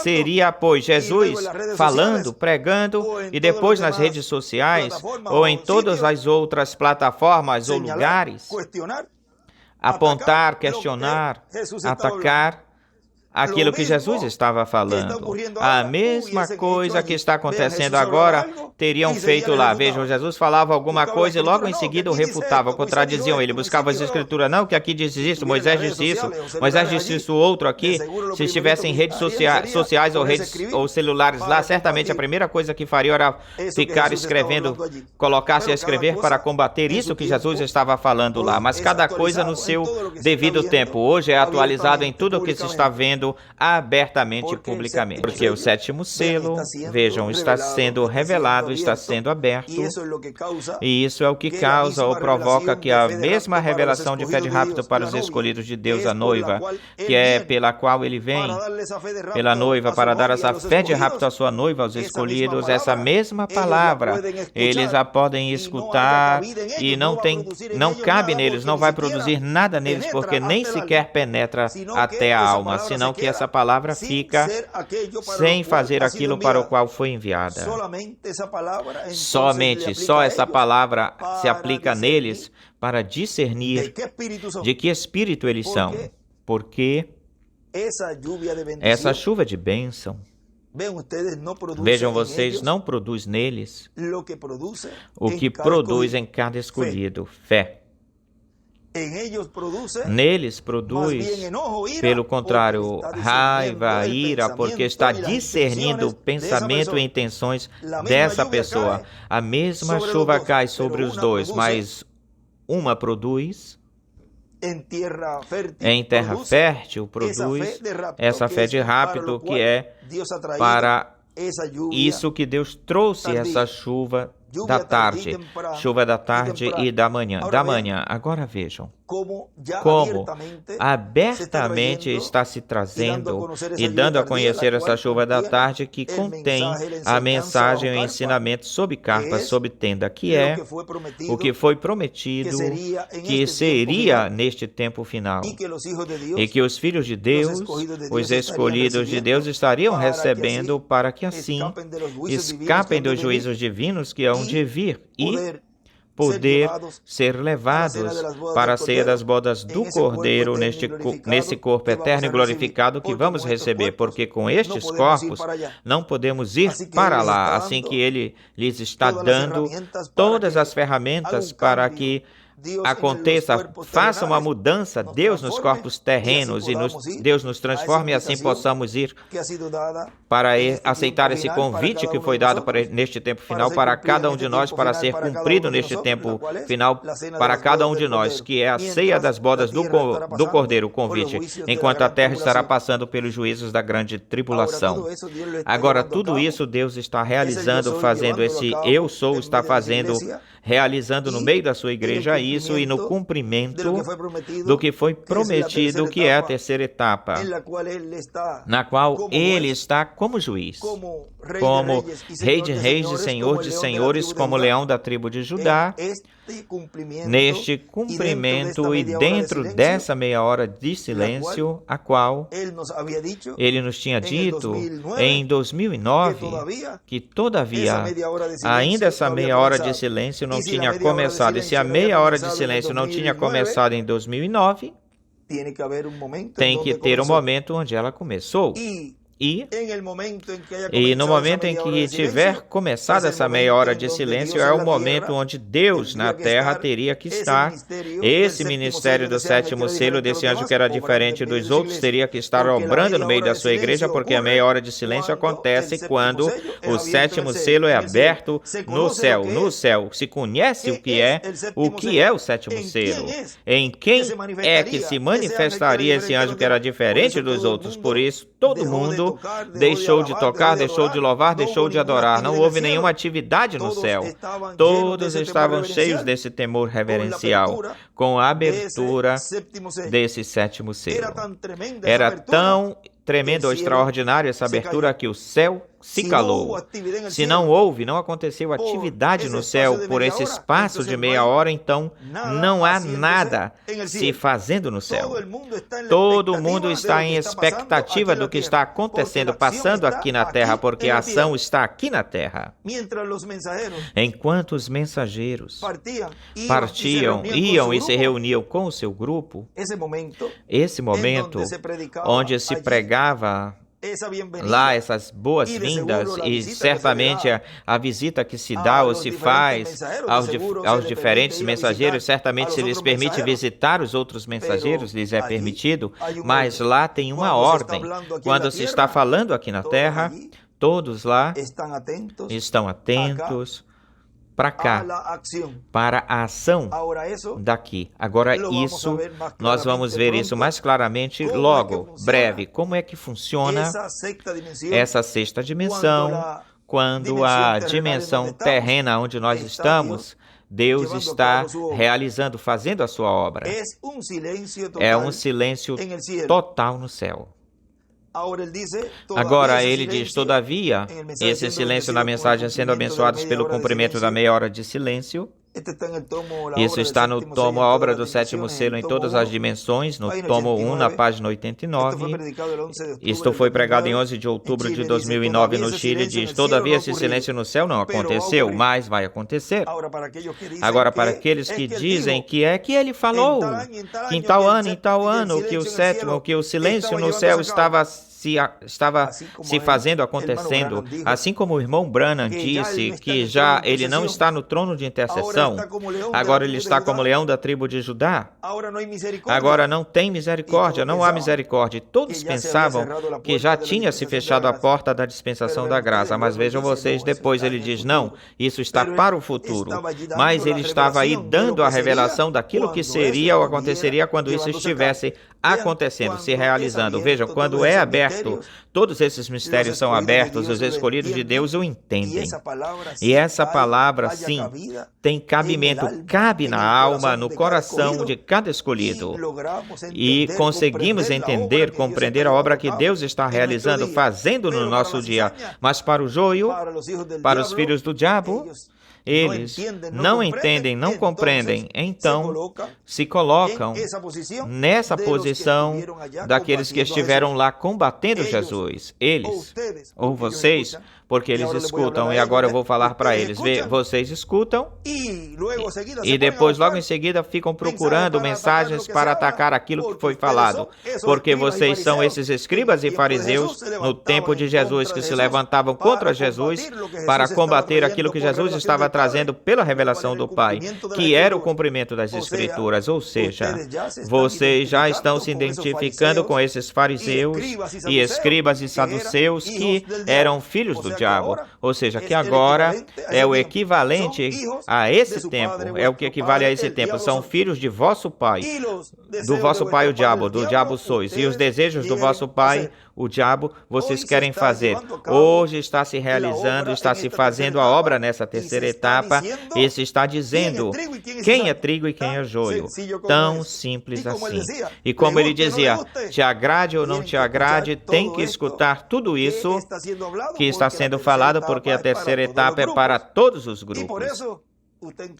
Seria, pois, Jesus falando, pregando, e depois nas redes sociais, ou em todas as outras plataformas ou lugares, apontar, questionar, atacar aquilo que Jesus estava falando. A mesma coisa que está acontecendo agora, teriam feito lá. Vejam, Jesus falava alguma coisa e logo em seguida o refutavam, contradiziam ele, buscava as escrituras. Não, que aqui diz isso, Moisés disse isso, Moisés disse isso outro aqui. Se estivessem em redes sociais ou celulares lá, certamente a primeira coisa que faria era ficar escrevendo, colocar-se a escrever para combater isso que Jesus estava falando lá. Mas cada coisa no seu devido tempo. Hoje é atualizado em tudo o que se está vendo abertamente e publicamente. Porque o sétimo selo, vejam, está sendo revelado, está sendo aberto, e isso é o que causa ou provoca que a mesma revelação de fé de rapto para os escolhidos de Deus, a noiva, que é pela qual ele vem, pela noiva, para dar essa fé de rapto à sua noiva, aos escolhidos, essa mesma palavra, eles a podem escutar e não cabe neles, não vai produzir nada neles, porque nem sequer penetra até a alma, senão que essa palavra fica sem fazer aquilo para o qual foi enviada. Só essa palavra se aplica neles para discernir de que espírito eles são, porque essa chuva de bênção, vejam vocês, não produz neles o que produz em cada escolhido: fé. Neles produz, pelo contrário, raiva, ira, porque está discernindo o pensamento e intenções dessa pessoa. A mesma chuva cai sobre os dois, mas uma produz em terra fértil, produz essa fé de rápido, que é para isso que Deus trouxe essa chuva da tarde e da manhã. Agora vejam como abertamente está se trazendo e dando a conhecer essa chuva da tarde, que contém a mensagem e o ensinamento sobre carpas, sobre tenda, que é o que foi prometido que seria neste tempo final, e que os filhos de Deus, os escolhidos de Deus, estariam recebendo, para que assim escapem dos juízos divinos que hão de vir e poder ser levados para a ceia das bodas do Cordeiro, nesse corpo eterno e glorificado que vamos receber, porque com estes corpos não podemos ir para lá, assim que Ele lhes está dando todas as ferramentas para que aconteça, faça uma mudança, Deus, nos corpos terrenos, e Deus nos transforme, e assim possamos ir para aceitar esse convite que foi dado neste tempo final para cada um de nós, para ser cumprido neste tempo final para cada um de nós, que é a ceia das bodas do Cordeiro, o convite, enquanto a terra estará passando pelos juízos da grande tribulação. Agora, tudo isso Deus está realizando, fazendo esse Eu Sou, está fazendo, realizando no meio da sua igreja isso, e no cumprimento do que foi prometido, que é a terceira etapa, na qual Ele está como juiz, como Rei de reis e Senhor de senhores, como leão da tribo de Judá. Neste cumprimento e dentro dessa meia hora de silêncio, a qual Ele nos tinha dito em 2009, que todavia ainda essa meia hora de silêncio não tinha começado. E se a meia hora de silêncio não tinha começado em 2009, tem que ter um momento onde ela começou. E no momento em que tiver começado essa meia hora de silêncio, é o momento onde Deus na terra teria que estar. Esse ministério do sétimo selo, desse anjo que era diferente dos outros, teria que estar obrando no meio da sua igreja, porque a meia hora de silêncio acontece quando o sétimo selo é aberto no céu. No céu se conhece o que é o sétimo selo. Em quem é que se manifestaria esse anjo que era diferente dos outros? Por isso, todo mundo deixou de tocar, deixou de louvar, deixou de adorar. Não houve nenhuma atividade no céu. Todos estavam cheios desse temor reverencial, com a abertura desse sétimo selo. Era tão tremendo ou extraordinário essa abertura que o céu se calou. Se não houve, não aconteceu atividade no céu por esse espaço de meia hora, então não há nada se fazendo no céu. Todo mundo está em expectativa do que está acontecendo, passando aqui na terra, porque a ação está aqui na terra. Enquanto os mensageiros partiam, iam e se reuniam com o seu grupo, esse momento onde se pregava lá essas boas-vindas, e certamente a visita que se dá ou se faz aos diferentes mensageiros, certamente se lhes permite visitar os outros mensageiros, lhes é permitido, mas lá tem uma ordem. Quando se está falando aqui na terra, todos lá estão atentos para cá, para a ação daqui. Agora isso, nós vamos ver isso mais claramente logo, breve. Como é que funciona essa sexta dimensão, quando a dimensão terrena onde nós estamos, Deus está realizando, fazendo a sua obra. É um silêncio total no céu. Agora ele diz, todavia, esse silêncio na mensagem sendo abençoados pelo cumprimento da meia hora de silêncio. Isso está no tomo A Obra do Sétimo Selo em todas as dimensões, no tomo 1, na página 89. Isto foi pregado em 11 de outubro de 2009 no Chile. Diz, todavia esse silêncio no céu não aconteceu, mas vai acontecer. Agora, para aqueles que dizem que ele falou, que em tal ano, que o sétimo, que o silêncio no céu estava estava se fazendo, acontecendo. Assim como o irmão Branham disse que já ele não está no trono de intercessão, agora ele está como leão da tribo de Judá. Agora não tem misericórdia, não há misericórdia. Todos pensavam que já tinha se fechado a porta da dispensação da graça, mas vejam vocês, depois ele diz, não, isso está para o futuro. Mas ele estava aí dando a revelação daquilo que seria ou aconteceria quando isso estivesse acontecendo, se realizando. Vejam, quando é aberto, todos esses mistérios são abertos, os escolhidos de Deus o entendem. E essa palavra, sim, tem cabimento, cabe na alma, no coração de cada escolhido. E conseguimos entender, compreender a obra que Deus está realizando, fazendo no nosso dia. Mas para o joio, para os filhos do diabo, eles não entendem, não compreendem, então se colocam nessa posição daqueles que estiveram lá combatendo Jesus. Eles, ou vocês, porque eles escutam, e agora eu vou falar para eles, vocês escutam, e depois, logo em seguida, ficam procurando mensagens para atacar aquilo que foi falado, porque vocês são esses escribas e fariseus no tempo de Jesus, que se levantavam contra Jesus para combater aquilo que Jesus estava trazendo pela revelação do Pai, que era o cumprimento das Escrituras, ou seja, vocês já estão se identificando com esses fariseus e escribas e saduceus que eram filhos do diabo, ou seja, que agora é o equivalente a esse tempo, é o que equivale a esse tempo, são filhos de vosso pai, do vosso pai o diabo, do diabo sois, e os desejos do vosso pai, o diabo, vocês querem fazer. Hoje está se realizando, está se fazendo a obra nessa terceira etapa, e se está dizendo quem é trigo e quem é joio, tão simples assim. E como ele dizia, te agrade ou não te agrade, tem que escutar tudo isso que está sendo falado, porque a terceira etapa é para todos os grupos.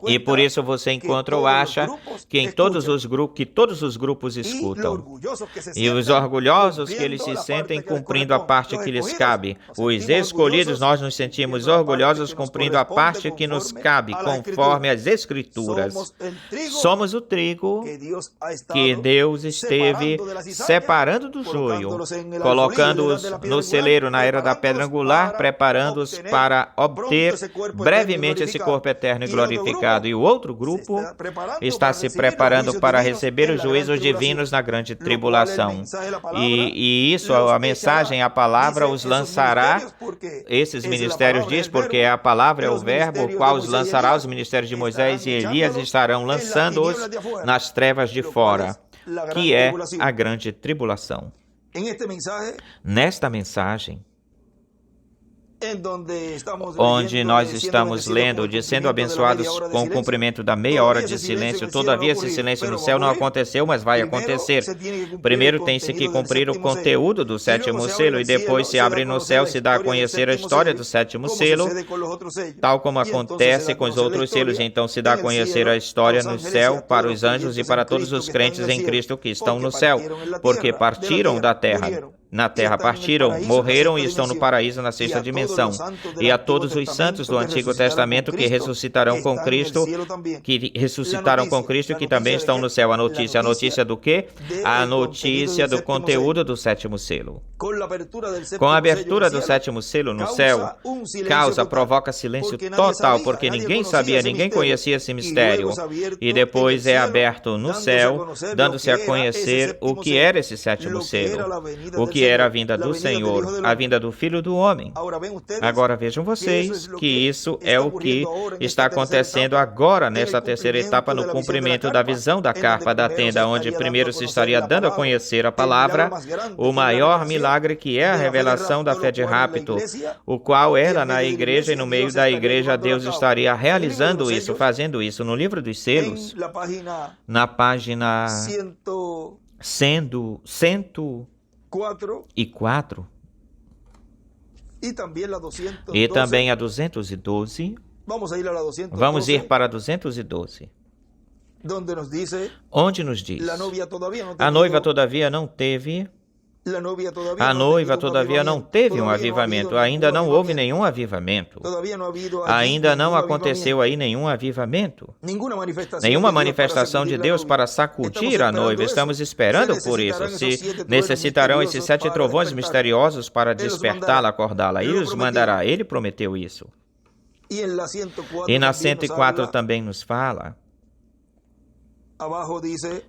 E por isso você encontra ou acha que todos os grupos escutam. E os orgulhosos que eles se sentem cumprindo a parte que lhes cabe. Os escolhidos, nós nos sentimos orgulhosos cumprindo a parte que nos cabe, conforme as Escrituras. Somos o trigo que Deus esteve separando do joio, colocando-os no celeiro na era da pedra angular, preparando-os para obter brevemente esse corpo eterno e glorificado. E o outro grupo está se preparando para receber os juízos divinos na grande tribulação. E isso, a mensagem, a palavra os lançará, esses ministérios diz, porque a palavra é o verbo, o qual os lançará, os ministérios de Moisés e Elias estarão lançando-os nas trevas de fora, que é a grande tribulação. Nesta mensagem, onde nós estamos lendo, de sendo abençoados com o cumprimento da meia hora de silêncio. Todavia, esse silêncio no céu não aconteceu, mas vai acontecer. Primeiro tem-se que cumprir o conteúdo do sétimo selo, e depois se abre no céu, se dá a conhecer a história do sétimo selo, tal como acontece com os outros selos. Então se dá a conhecer a história no céu para os anjos e para todos os crentes em Cristo que estão no céu, porque partiram da terra. Na terra partiram, morreram e estão no paraíso na sexta dimensão. E a todos os santos do Antigo Testamento que ressuscitarão com Cristo, e que também estão no céu. A notícia do quê? A notícia do conteúdo do sétimo selo. Com a abertura do sétimo selo no céu, provoca silêncio total, porque ninguém sabia, ninguém conhecia esse mistério. E depois é aberto no céu, dando-se a conhecer o que era esse sétimo selo, o que era a vinda do Senhor, a vinda do Filho do Homem. Agora vejam vocês que isso é o que está acontecendo agora nesta terceira etapa, no cumprimento da visão da carpa da tenda, onde primeiro se estaria dando a conhecer a palavra, o maior milagre que é a revelação da fé de rapto, o qual era na igreja, e no meio da igreja Deus estaria realizando isso, fazendo isso. No livro dos selos, na página 104, e também a 212. Vamos ir para a 212, onde nos diz: a noiva todavia não teve A noiva, todavia, não teve um avivamento. Ainda não houve nenhum avivamento. Ainda não aconteceu aí nenhum avivamento. Nenhuma manifestação de Deus para sacudir a noiva. Estamos esperando por isso. Se necessitarão esses 7 trovões misteriosos para despertá-la, acordá-la. Ele os mandará. Ele prometeu isso. E na 104 também nos fala.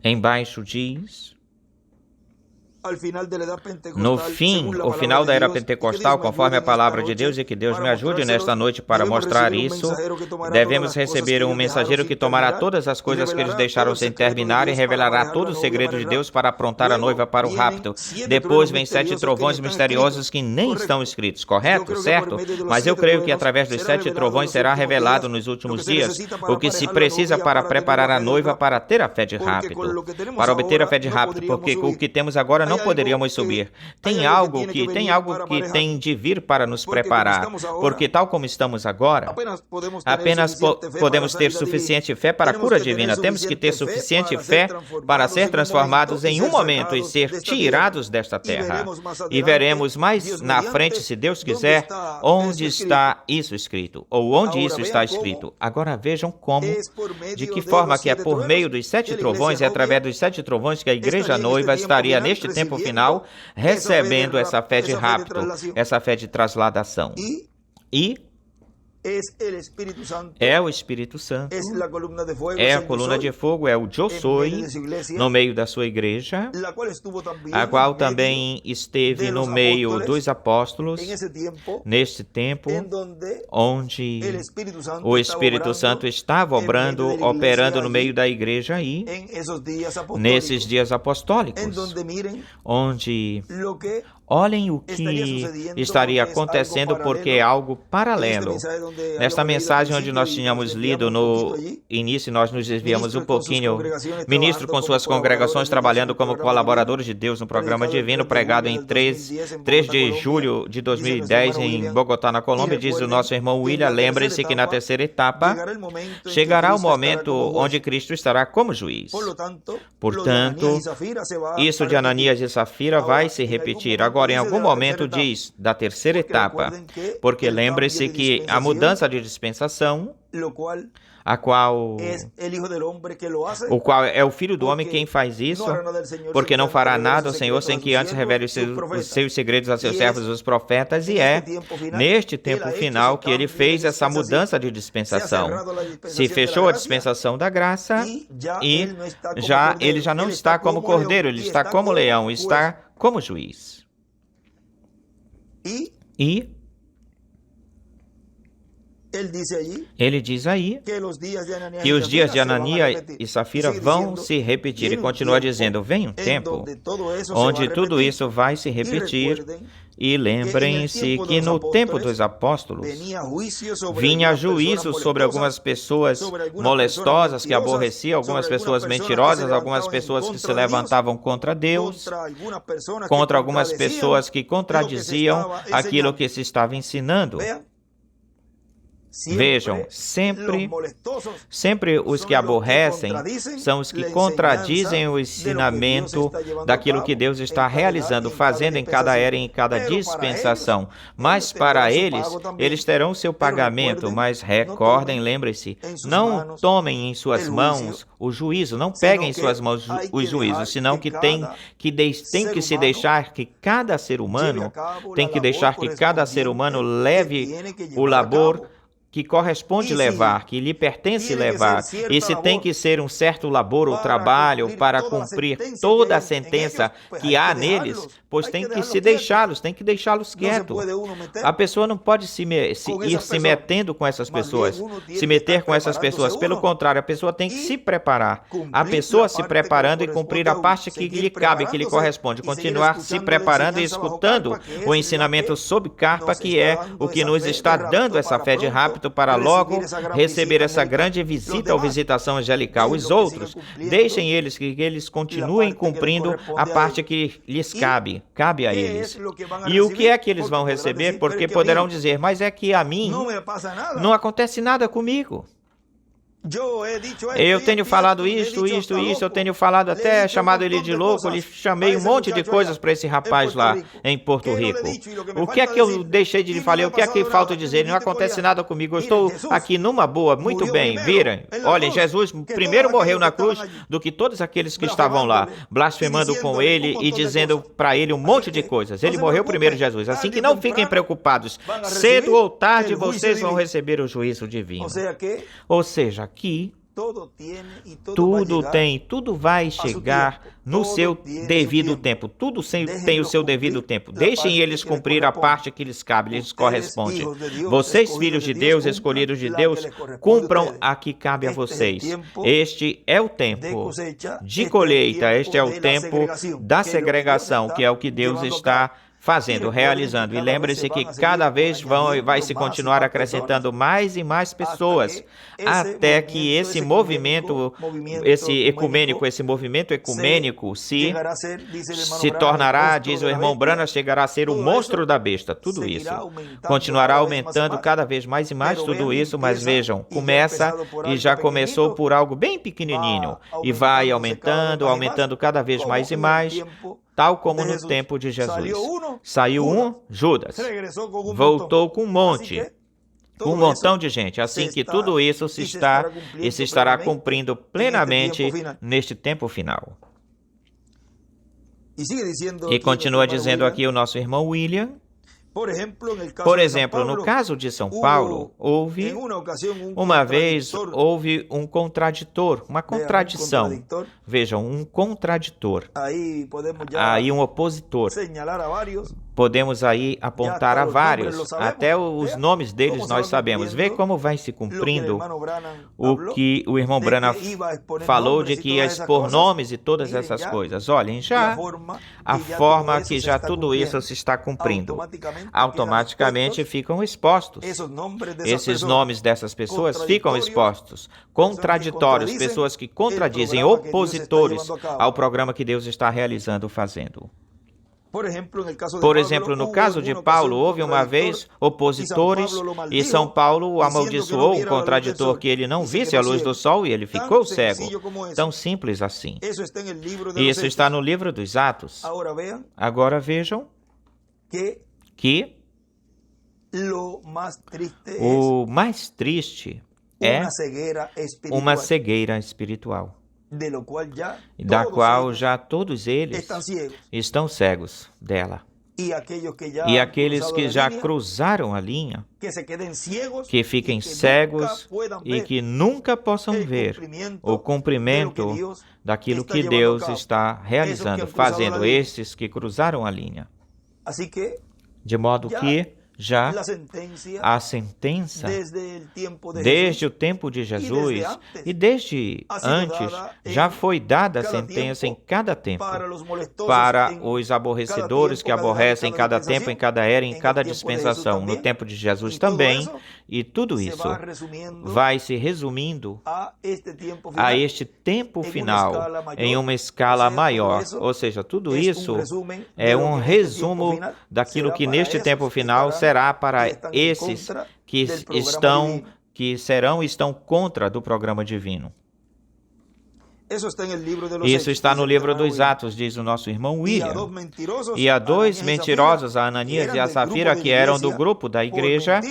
Embaixo diz... No fim, o final da era pentecostal, conforme a palavra de Deus, e que Deus me ajude nesta noite para mostrar isso, devemos receber um mensageiro que tomará todas as coisas que eles deixaram sem terminar e revelará todo o segredo de Deus para aprontar a noiva para o rapto. Depois vem 7 trovões misteriosos que nem estão escritos, correto? Certo? Mas eu creio que através dos 7 trovões será revelado nos últimos dias o que se precisa para preparar a noiva para ter a fé de rapto. Para obter a fé de rapto, porque o que temos agora não poderíamos subir. Tem algo que tem de vir para nos preparar, porque tal como estamos agora, apenas podemos ter suficiente fé para a cura divina. Temos que ter suficiente fé para ser transformados em um momento e ser tirados desta terra. E veremos mais na frente, se Deus quiser, onde está isso escrito, ou onde isso está escrito. Agora vejam como, de que forma que é por meio dos 7 trovões e através dos 7 trovões que a igreja noiva estaria neste tempo final, recebendo essa fé de rapto, essa fé de trasladação. E é o Espírito Santo, é a coluna de fogo, é o Eu Soy no meio da sua igreja, a qual também esteve no meio dos apóstolos, neste tempo, onde o Espírito Santo estava operando no meio da igreja aí, nesses dias apostólicos, onde... Olhem o que estaria acontecendo, porque é algo paralelo. Nesta mensagem onde nós tínhamos lido no início, nós nos desviamos um pouquinho. Ministro com suas congregações trabalhando como colaboradores de Deus no programa divino, pregado em 3 de julho de 2010 em Bogotá, na Colômbia, diz o nosso irmão William, lembre-se que na terceira etapa chegará o momento onde Cristo estará como juiz. Portanto, isso de Ananias e Safira vai se repetir. Agora, em algum momento diz da terceira etapa, porque lembre-se que a mudança de dispensação, o qual é o Filho do Homem quem faz isso, porque não fará nada o Senhor sem que antes revele os seus segredos a seus servos, os profetas, e é neste tempo final que ele fez essa mudança de dispensação. Se fechou a dispensação da graça e ele já não está como cordeiro, ele está como leão, está como juiz. E ele diz aí que os dias de Ananias e Safira vão se repetir. E continua dizendo, vem um tempo onde tudo isso vai se repetir. E lembrem-se que no tempo dos apóstolos vinha juízo sobre algumas pessoas molestosas que aborreciam, algumas pessoas mentirosas, algumas pessoas que se levantavam contra Deus, contra algumas pessoas que contradiziam aquilo que se estava ensinando. Vejam, sempre os que aborrecem são os que contradizem o ensinamento daquilo que Deus está realizando, fazendo em cada era e em cada dispensação. Mas para eles terão seu pagamento. Mas recordem, lembrem-se, não tomem em suas mãos o juízo, não peguem em suas mãos os juízos, senão que tem que se deixar que cada ser humano, leve o labor que corresponde levar, que lhe pertence levar. E se tem que ser um certo labor ou trabalho para cumprir toda a sentença que há neles, pois tem que deixá-los quietos. A pessoa não pode ir se metendo com essas pessoas, se meter com essas pessoas. Pelo contrário, a pessoa tem que se preparar. A pessoa se preparando e cumprir a parte que lhe cabe, que lhe corresponde. Continuar se preparando e escutando o ensinamento sob carpa, que é o que nos está dando essa fé de rapto para logo receber essa grande visita ou visitação angelical. Os outros, deixem eles que eles continuem cumprindo a parte que lhes cabe a eles. E o que é que eles vão receber? Porque poderão dizer, mas é que a mim não acontece nada comigo. Eu tenho falado isto, eu tenho falado até chamado ele de louco, lhe chamei um monte de coisas para esse rapaz lá em Porto Rico. O que é que eu deixei de lhe falar? O que é que falta dizer? Não acontece nada comigo, eu estou aqui numa boa, muito bem. Viram? Olhem, Jesus primeiro morreu na cruz do que todos aqueles que estavam lá, blasfemando com ele e dizendo para ele um monte de coisas. Ele morreu primeiro, Jesus. Assim que não fiquem preocupados, cedo ou tarde vocês vão receber o juízo divino. Ou seja, aqui tudo vai chegar no seu devido tempo. Tudo tem o seu devido tempo. Deixem eles cumprir a parte que lhes cabe, lhes corresponde. Vocês, filhos de Deus, escolhidos de Deus, cumpram a que cabe a vocês. Este é o tempo de colheita, este é o tempo da segregação, que é o que Deus está fazendo, realizando. E lembre-se que cada vez vai se continuar acrescentando mais e mais pessoas, até que esse movimento ecumênico se tornará, diz o irmão Branham, chegará a ser o monstro da besta. Tudo isso continuará aumentando cada vez mais e mais tudo isso, mas vejam, começa e já começou por algo bem pequenininho e vai aumentando cada vez mais e mais, tal como no tempo de Jesus. Saiu um, Judas, voltou com um monte, com um montão de gente. Assim que tudo isso se estará cumprindo plenamente neste tempo final. E continua dizendo aqui o nosso irmão William. Por exemplo, no caso de São Paulo, uma vez houve um contraditor, uma contradição. Vejam, um contraditor. Aí um opositor. Podemos aí apontar a vários, até os nomes deles nós sabemos. Vê como vai se cumprindo o que o irmão Branham falou de que ia expor nomes e todas essas coisas. Olhem, já a forma que já tudo isso se está cumprindo. Automaticamente ficam expostos. Esses nomes dessas pessoas ficam expostos. Contraditórios, pessoas que contradizem, opositores ao programa que Deus está realizando, fazendo. Por exemplo, no caso de Paulo, houve uma vez opositores e São Paulo o amaldiçoou, um contraditor, que ele não visse a luz do sol e ele ficou cego. Tão simples assim. Isso está no livro dos Atos. Agora vejam que o mais triste é uma cegueira espiritual, da qual já todos eles estão cegos dela. E aqueles que já cruzaram a linha, que fiquem cegos e que nunca possam ver o cumprimento daquilo que Deus está realizando, fazendo estes que cruzaram a linha. De modo que já a sentença, desde o tempo de Jesus e desde antes, já foi dada a sentença em cada tempo, para os aborrecedores que aborrecem em cada tempo, em cada era, em cada dispensação, no tempo de Jesus também, e tudo isso vai se resumindo a este tempo final em uma escala maior, ou seja, tudo isso é um resumo daquilo que neste tempo final será para esses que estão contra do programa divino. Isso está no livro dos Atos, diz o nosso irmão William. E há dois mentirosos, a Ananias e a Safira, que eram do grupo da igreja.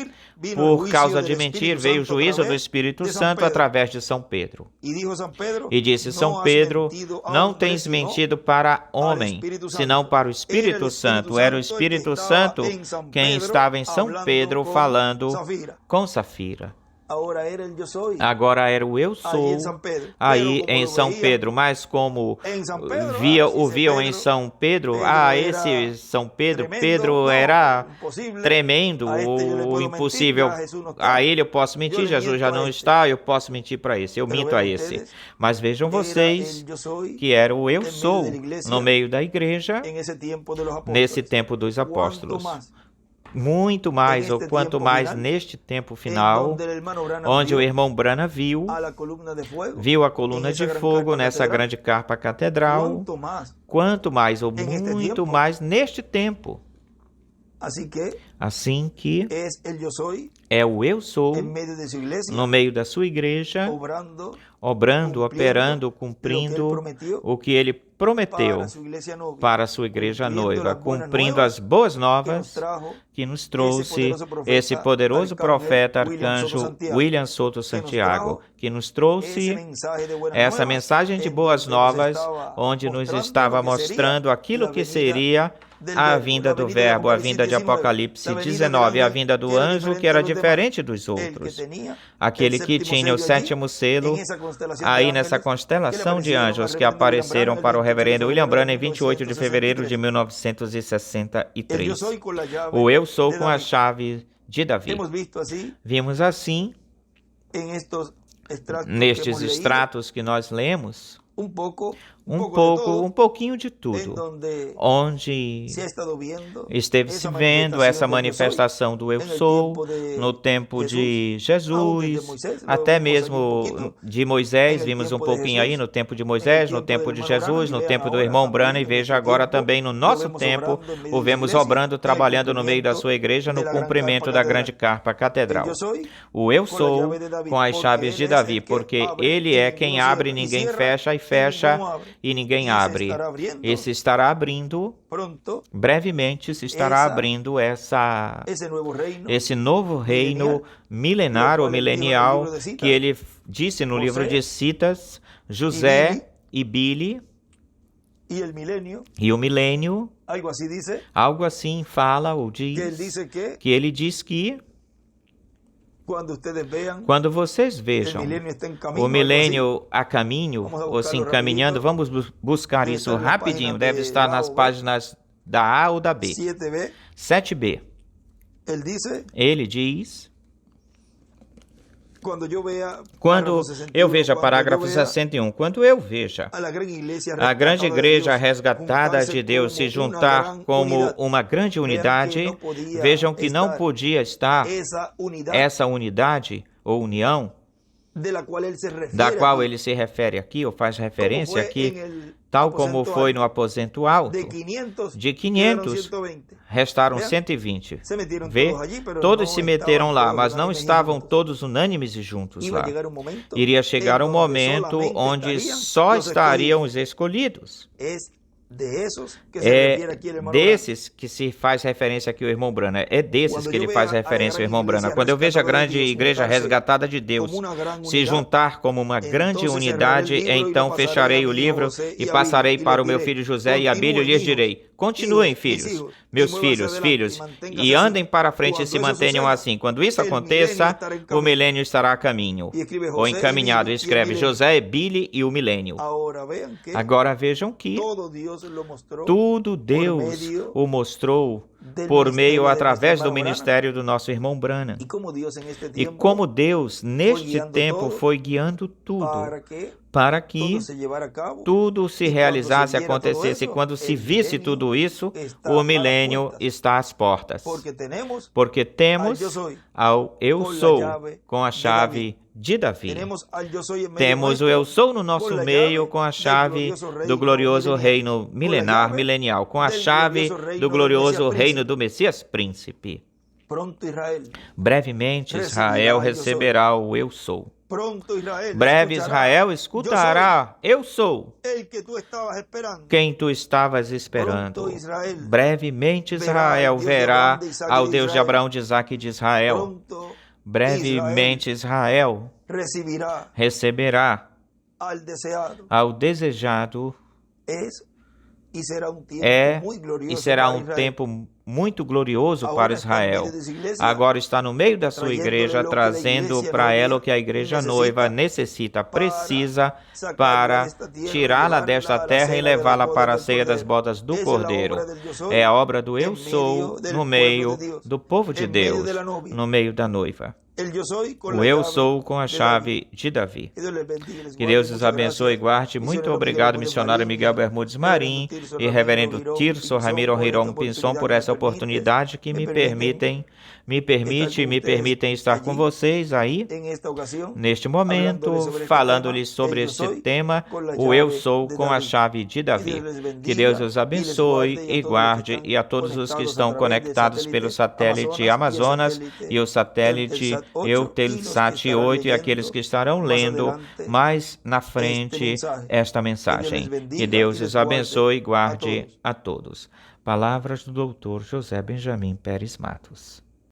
Por causa de mentir, veio o juízo do Espírito Santo através de São Pedro. E disse São Pedro: não tens mentido para homem, senão para o Espírito Santo. Era o Espírito Santo quem estava em São Pedro falando com Safira. Agora era o eu sou aí em São Pedro, mas como o viam em São Pedro, esse São Pedro, Pedro era tremendo, o impossível. A ele eu posso mentir, Jesus já não está, eu posso mentir para esse, eu minto a esse. Mas vejam vocês que era o eu sou no meio da igreja nesse tempo dos apóstolos. Muito mais, ou quanto mais neste tempo final, onde o irmão Branham viu a coluna de fogo nessa grande carpa catedral, quanto mais, ou muito mais neste tempo, Assim que é o eu sou no meio da sua igreja, obrando, operando, cumprindo o que ele prometeu para a sua igreja noiva, cumprindo as boas novas que nos trouxe esse poderoso profeta arcanjo William Souto Santiago, que nos trouxe essa mensagem de boas novas, onde nos estava mostrando aquilo que seria a vinda do Verbo, a vinda de Apocalipse 19, a vinda do anjo que era diferente dos outros. Aquele que tinha o 7º selo, aí nessa constelação de anjos que apareceram para o reverendo William Branham em 28 de fevereiro de 1963. O eu sou com a chave de Davi. Vimos assim, nestes extratos que nós lemos, um pouquinho de tudo, onde esteve se vendo essa manifestação do eu sou no tempo de Jesus, até mesmo de Moisés, vimos um pouquinho aí no tempo de Moisés, no tempo de Jesus, no tempo do irmão Branham, e veja agora também no nosso tempo, o vemos obrando, trabalhando no meio da sua igreja no cumprimento da grande carpa catedral. O eu sou com as chaves de Davi, porque ele é quem abre, ninguém fecha, e fecha e ninguém abre. Esse estará abrindo, brevemente se estará abrindo esse novo reino milenar ou milenial que ele disse no livro de Citas, José e Billy e o milênio, algo assim fala ou diz, que ele diz que quando vocês vejam o milênio a caminho, ou se encaminhando, vamos buscar isso rapidinho, deve estar nas páginas da A ou da B. 7b. Ele diz, quando eu veja, parágrafo 61, quando eu veja a grande igreja resgatada de Deus se juntar como uma grande unidade, vejam que não podia estar essa unidade ou união da qual ele se refere aqui, ou faz referência aqui, tal como foi no aposento alto, de 500, restaram 120. Vê? Todos se meteram lá, mas não estavam todos unânimes e juntos lá. Iria chegar um momento onde só estariam os escolhidos. É desses que se faz referência aqui o irmão Branham. É desses que ele faz referência o irmão Branham. Quando eu vejo a grande igreja resgatada de Deus se juntar como uma grande unidade, então fecharei o livro e passarei para o meu filho José e a Billy e lhes direi: continuem, filhos, meus filhos, e andem para frente e se mantenham assim. Quando isso aconteça, o milênio estará a caminho, ou encaminhado. Escreve José, Billy e o milênio. Agora vejam que tudo Deus o mostrou por meio, através do ministério do nosso irmão Branham. E como Deus, neste tempo, foi guiando tudo para que tudo se realizasse, acontecesse. E quando se visse tudo isso, o milênio está às portas. Porque temos ao eu sou com a chave de Davi. Temos o eu sou no nosso meio com a chave do glorioso reino milenar, milenial, com a chave do glorioso reino do Messias Príncipe. Brevemente Israel receberá o eu sou. Breve Israel escutará, eu sou quem tu estavas esperando. Brevemente Israel verá ao Deus de Abraão, de Isaque e de Israel. Brevemente Israel receberá ao desejado, e será um tempo muito glorioso para Israel. Agora está no meio da sua igreja, trazendo para ela o que a igreja noiva necessita, precisa, para tirá-la desta terra e levá-la para a ceia das bodas do Cordeiro. É a obra do eu sou no meio do povo de Deus, no meio da noiva. O eu sou com a chave de Davi. Que Deus os abençoe e guarde. Muito obrigado, missionário Miguel Bermudes Marim e reverendo Tirso Ramiro Riron Pinson, por essa oportunidade que me permitem estar com vocês aí, neste momento, falando-lhes sobre este tema, o Eu Sou com a chave de Davi. Que Deus os abençoe e guarde, e a todos os que estão conectados pelo satélite Amazonas e o satélite Eutelsat 8 e aqueles que estarão lendo mais na frente esta mensagem. Que Deus os abençoe e guarde a todos. Palavras do Dr. José Benjamin Pérez Matos.